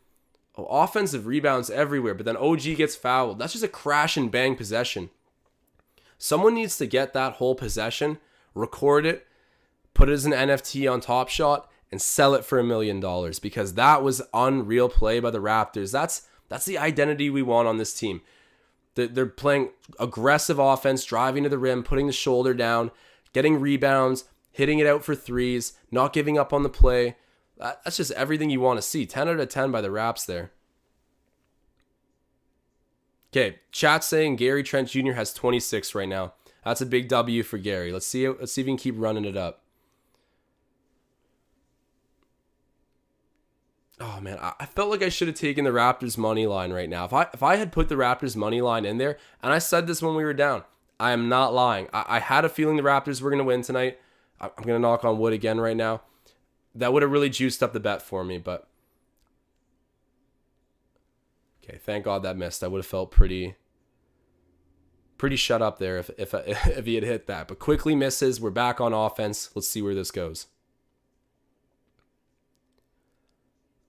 Oh, offensive rebounds everywhere, but then OG gets fouled. That's just a crash and bang possession. Someone needs to get that whole possession, record it, put it as an NFT on Top Shot, and sell it for $1 million, because that was unreal play by the Raptors. That's the identity we want on this team. They're playing aggressive offense, driving to the rim, putting the shoulder down, getting rebounds, hitting it out for threes, not giving up on the play. That's just everything you want to see. 10 out of 10 by the Raps there. Okay, chat saying Gary Trent Jr. has 26 right now. That's a big W for Gary. Let's see if we can keep running it up. Oh man, I felt like I should have taken the Raptors money line right now. If I had put the Raptors money line in there, and I said this when we were down, I am not lying. I had a feeling the Raptors were going to win tonight. I'm going to knock on wood again right now. That would have really juiced up the bet for me, but okay, thank God that missed. I would have felt pretty shut up there if he had hit that. But quickly misses. We're back on offense. Let's see where this goes.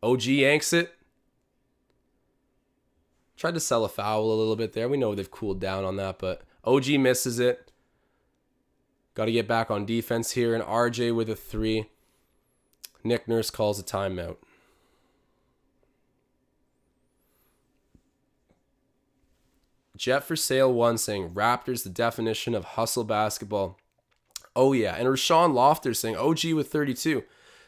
OG yanks it. Tried to sell a foul a little bit there. We know they've cooled down on that, but OG misses it. Got to get back on defense here. And RJ with a 3. Nick Nurse calls a timeout. Jet for Sale 1 saying Raptors the definition of hustle basketball. Oh yeah, and Rashawn Lofter saying OG with 32.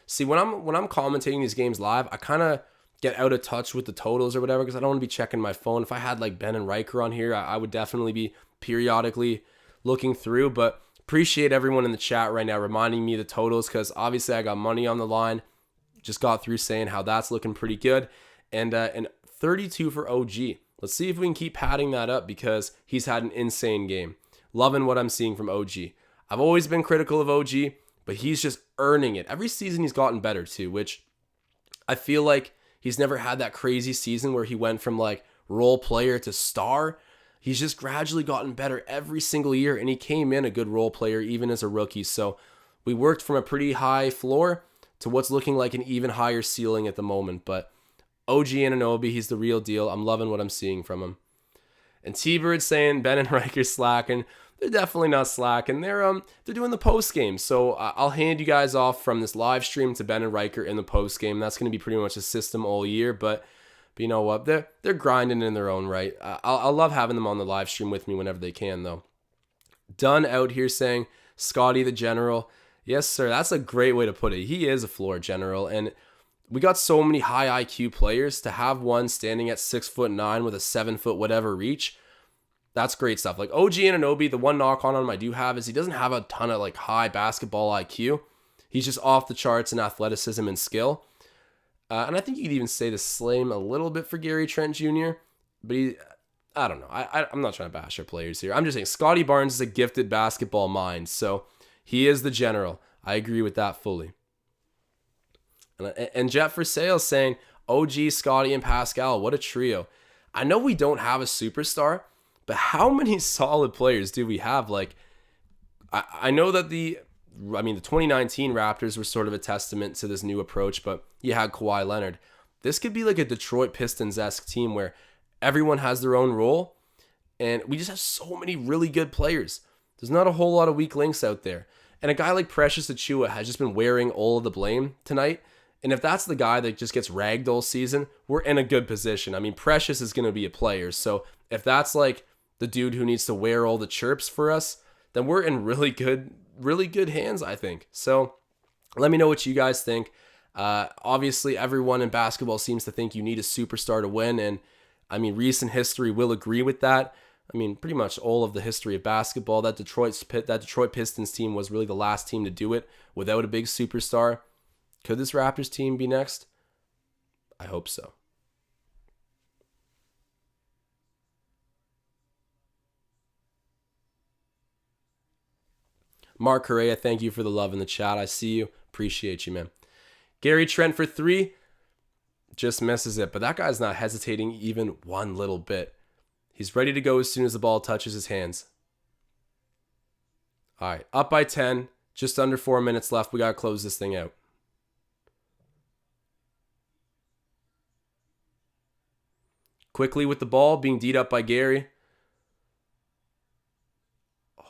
See, when I'm commentating these games live, I kind of get out of touch with the totals or whatever because I don't want to be checking my phone. If I had like Ben and Riker on here, I would definitely be periodically looking through. But appreciate everyone in the chat right now reminding me the totals, because obviously I got money on the line. Just got through saying how that's looking pretty good. And 32 for OG. Let's see if we can keep padding that up, because he's had an insane game. Loving what I'm seeing from OG. I've always been critical of OG, but he's just earning it. Every season he's gotten better too, which I feel like he's never had that crazy season where he went from like role player to star. He's just gradually gotten better every single year, and he came in a good role player even as a rookie. So we worked from a pretty high floor to what's looking like an even higher ceiling at the moment. But OG Anunoby, he's the real deal. I'm loving what I'm seeing from him. And T-Bird saying Ben and Riker slacking. They're definitely not slacking. They're doing the post game. So I'll hand you guys off from this live stream to Ben and Riker in the post game. That's going to be pretty much a system all year. But you know what? They're grinding in their own right. I'll love having them on the live stream with me whenever they can, though. Dunn out here saying Scotty the General. Yes, sir. That's a great way to put it. He is a floor general, and we got so many high IQ players. To have one standing at 6'9" with a 7 foot whatever reach, that's great stuff. Like OG Anunoby, the one knock on him I do have is he doesn't have a ton of like high basketball IQ. He's just off the charts in athleticism and skill. And I think you could even say the same a little bit for Gary Trent Jr. But I don't know. I'm not trying to bash our players here. I'm just saying Scotty Barnes is a gifted basketball mind. So he is the general. I agree with that fully. And Jet for Sale saying OG, Scotty, and Pascal. What a trio. I know we don't have a superstar, but how many solid players do we have? Like, I know that the 2019 Raptors were sort of a testament to this new approach, but you had Kawhi Leonard. This could be like a Detroit Pistons-esque team where everyone has their own role, and we just have so many really good players. There's not a whole lot of weak links out there. And a guy like Precious Achiuwa has just been wearing all of the blame tonight. And if that's the guy that just gets ragged all season, we're in a good position. I mean, Precious is going to be a player. So if that's like the dude who needs to wear all the chirps for us, then we're in really good hands, I think. So let me know what you guys think. Obviously, everyone in basketball seems to think you need a superstar to win. And I mean, recent history will agree with that. I mean, pretty much all of the history of basketball, that Detroit Pistons team was really the last team to do it without a big superstar. Could this Raptors team be next? I hope so. Mark Correa, thank you for the love in the chat. I see you. Appreciate you, man. Gary Trent for 3. Just misses it. But that guy's not hesitating even one little bit. He's ready to go as soon as the ball touches his hands. All right, up by 10. Just under 4 minutes left. We got to close this thing out. Quickly with the ball, being D'd up by Gary. Oh,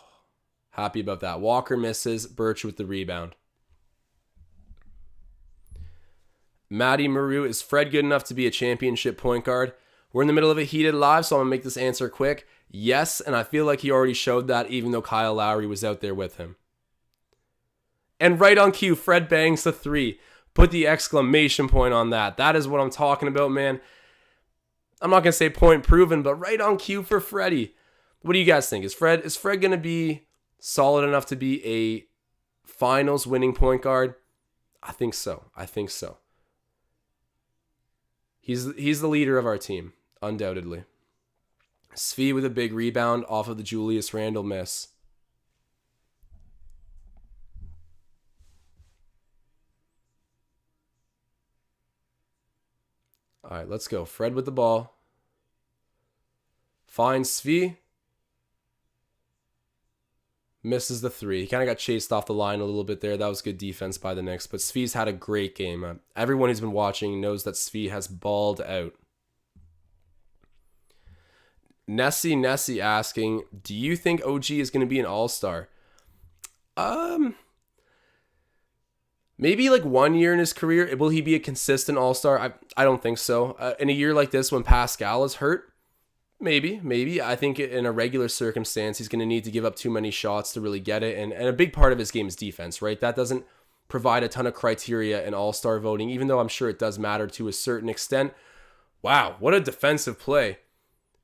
happy about that. Walker misses. Birch with the rebound. Matty Maru, is Fred good enough to be a championship point guard? We're in the middle of a heated live, so I'm going to make this answer quick. Yes, and I feel like he already showed that even though Kyle Lowry was out there with him. And right on cue, Fred bangs the 3. Put the exclamation point on that. That is what I'm talking about, man. I'm not going to say point proven, but right on cue for Freddie. What do you guys think? Is Fred going to be solid enough to be a finals winning point guard? I think so. He's the leader of our team, undoubtedly. Svi with a big rebound off of the Julius Randle miss. All right, let's go. Fred with the ball. Finds Svi. Misses the 3. He kind of got chased off the line a little bit there. That was good defense by the Knicks. But Svi's had a great game. Everyone who's been watching knows that Svi has balled out. Nessie asking, do you think OG is going to be an all-star? Maybe like 1 year in his career. Will he be a consistent all-star? I don't think so. In a year like this when Pascal is hurt, maybe. I think in a regular circumstance, he's going to need to give up too many shots to really get it. And a big part of his game is defense, right? That doesn't provide a ton of criteria in all-star voting, even though I'm sure it does matter to a certain extent. Wow, what a defensive play.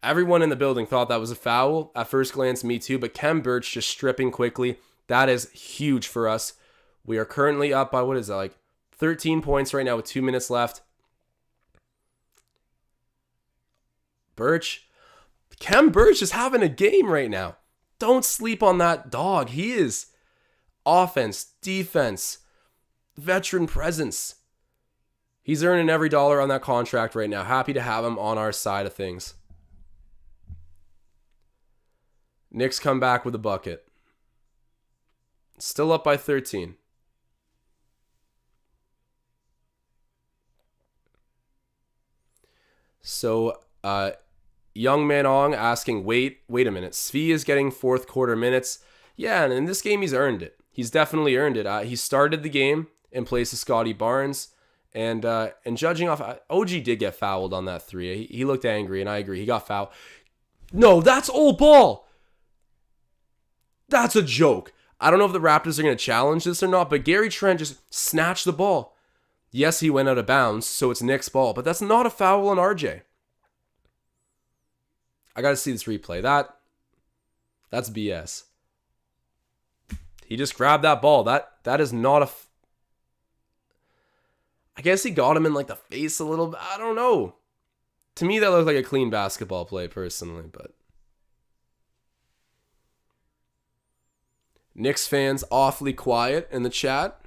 Everyone in the building thought that was a foul. At first glance, me too. But Kem Birch just stripping quickly. That is huge for us. We are currently up by, 13 points right now with 2 minutes left. Kem Birch is having a game right now. Don't sleep on that dog. He is offense, defense, veteran presence. He's earning every dollar on that contract right now. Happy to have him on our side of things. Knicks come back with a bucket. Still up by 13. So, Young Man Ong asking, wait a minute. Svi is getting fourth quarter minutes. Yeah, and in this game, he's earned it. He's definitely earned it. He started the game in place of Scotty Barnes. And judging off, OG did get fouled on that 3. He looked angry, and I agree. He got fouled. No, that's old ball. That's a joke. I don't know if the Raptors are going to challenge this or not, but Gary Trent just snatched the ball. Yes, he went out of bounds, so it's Knicks ball, but that's not a foul on RJ. I got to see this replay. That's BS. He just grabbed that ball. That is not a... I guess he got him in like the face a little bit. I don't know. To me, that looked like a clean basketball play personally, but... Knicks fans awfully quiet in the chat.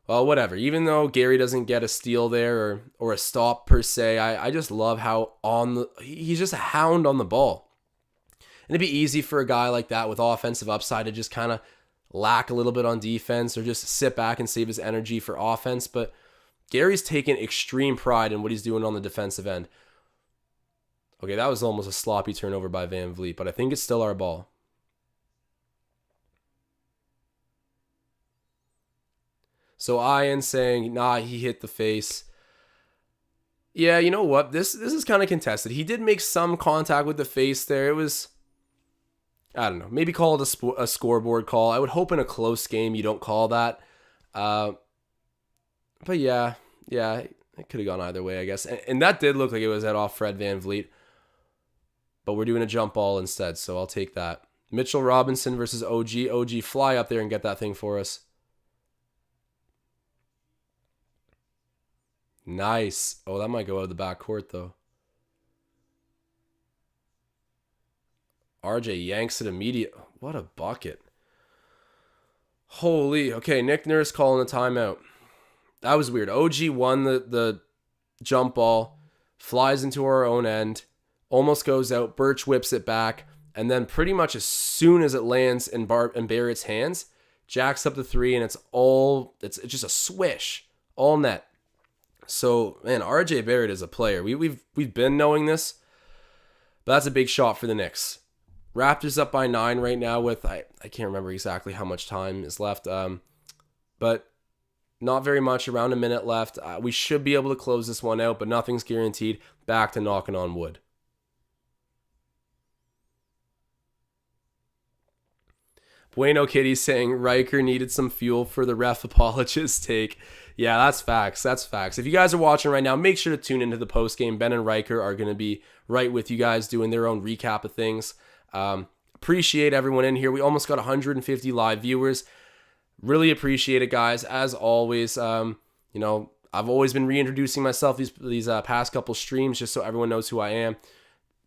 Well, whatever. Even though Gary doesn't get a steal there or a stop per se, I just love how he's just a hound on the ball. And it'd be easy for a guy like that with offensive upside to just kind of lack a little bit on defense or just sit back and save his energy for offense. But Gary's taken extreme pride in what he's doing on the defensive end. Okay, that was almost a sloppy turnover by Van Vliet, but I think it's still our ball. So Ian saying, nah, he hit the face. Yeah, you know what? This is kind of contested. He did make some contact with the face there. It was, I don't know, maybe call it a scoreboard call. I would hope in a close game you don't call that. But yeah, it could have gone either way, I guess. And that did look like it was head off Fred Van Vliet. But we're doing a jump ball instead, so I'll take that. Mitchell Robinson versus OG. OG, fly up there and get that thing for us. Nice. Oh, that might go out of the back court, though. RJ yanks it immediate. What a bucket. Holy. Okay, Nick Nurse calling the timeout. That was weird. OG won the jump ball, flies into our own end, almost goes out. Birch whips it back, and then pretty much as soon as it lands in Barrett's hands, jacks up the three, and it's just a swish, all net. So man, RJ Barrett is a player. We've been knowing this, but that's a big shot for the Knicks. Raptors up by 9 right now with I can't remember exactly how much time is left, but not very much. Around a minute left. We should be able to close this one out, but nothing's guaranteed. Back to knocking on wood. Bueno Kitty saying Riker needed some fuel for the ref apologist take. Yeah, that's facts. That's facts. If you guys are watching right now, make sure to tune into the post game. Ben and Riker are going to be right with you guys doing their own recap of things. Appreciate everyone in here. We almost got 150 live viewers. Really appreciate it, guys. As always, I've always been reintroducing myself these past couple streams just so everyone knows who I am.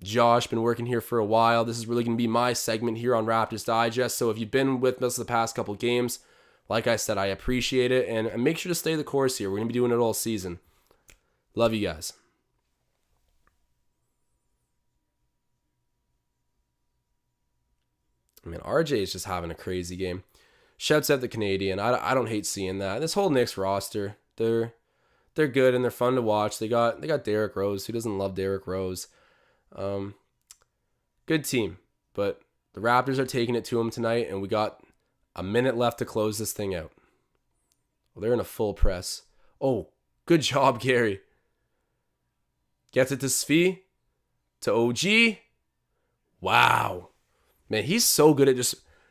Josh, been working here for a while. This is really going to be my segment here on Raptors Digest. So if you've been with us the past couple games, like I said, I appreciate it. And make sure to stay the course here. We're going to be doing it all season. Love you guys. I mean, RJ is just having a crazy game. Shouts out the Canadian. I don't hate seeing that. This whole Knicks roster, they're good and they're fun to watch. They got Derrick Rose. Who doesn't love Derrick Rose? Good team, but the Raptors are taking it to them tonight, and we got a minute left to close this thing out. Well, they're in a full press. Oh, good job, Gary. Gets it to Svi, to OG. Wow. Man, he's so good at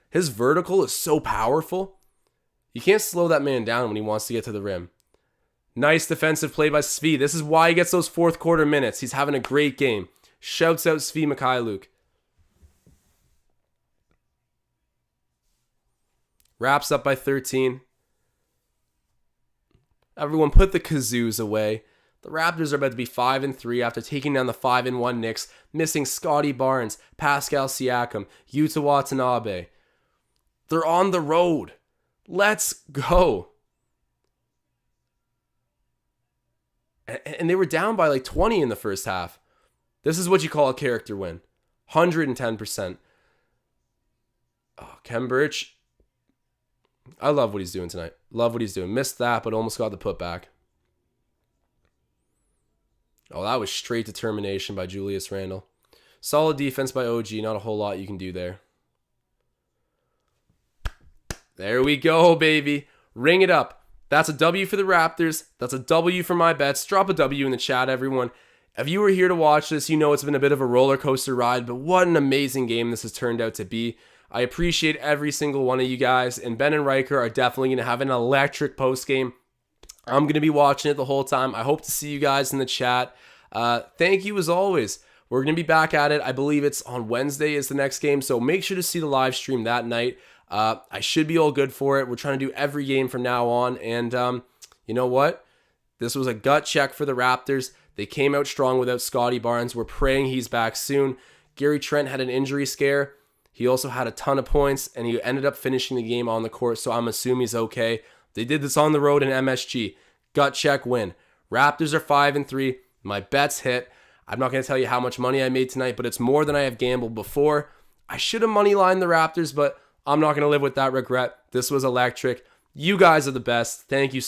his vertical is so powerful. You can't slow that man down when he wants to get to the rim. Nice defensive play by Svi. This is why he gets those fourth quarter minutes. He's having a great game. Shouts out Svi Mikhailuk. Wraps up by 13. Everyone put the kazoos away. The Raptors are about to be 5-3 after taking down the 5-1 Knicks, missing Scotty Barnes, Pascal Siakam, Yuta Watanabe. They're on the road. Let's go. And they were down by like 20 in the first half. This is what you call a character win. 110%. Oh, Kem Birch. I love what he's doing tonight. Love what he's doing. Missed that, but almost got the putback. Oh, that was straight determination by Julius Randle. Solid defense by OG. Not a whole lot you can do there. There we go, baby. Ring it up. That's a W for the Raptors. That's a W for my bets. Drop a W in the chat, everyone. If you were here to watch this, you know it's been a bit of a roller coaster ride, but what an amazing game this has turned out to be. I appreciate every single one of you guys, and Ben and Riker are definitely going to have an electric post game. I'm going to be watching it the whole time. I hope to see you guys in the chat. Thank you as always. We're going to be back at it. I believe it's on Wednesday is the next game, so make sure to see the live stream that night. I should be all good for it. We're trying to do every game from now on, and you know what? This was a gut check for the Raptors. They came out strong without Scotty Barnes. We're praying he's back soon. Gary Trent had an injury scare. He also had a ton of points, and he ended up finishing the game on the court, so I'm assuming he's okay. They did this on the road in MSG. Gut check win. Raptors are 5-3. My bets hit. I'm not going to tell you how much money I made tonight, but it's more than I have gambled before. I should have moneylined the Raptors, but I'm not going to live with that regret. This was electric. You guys are the best. Thank you so much.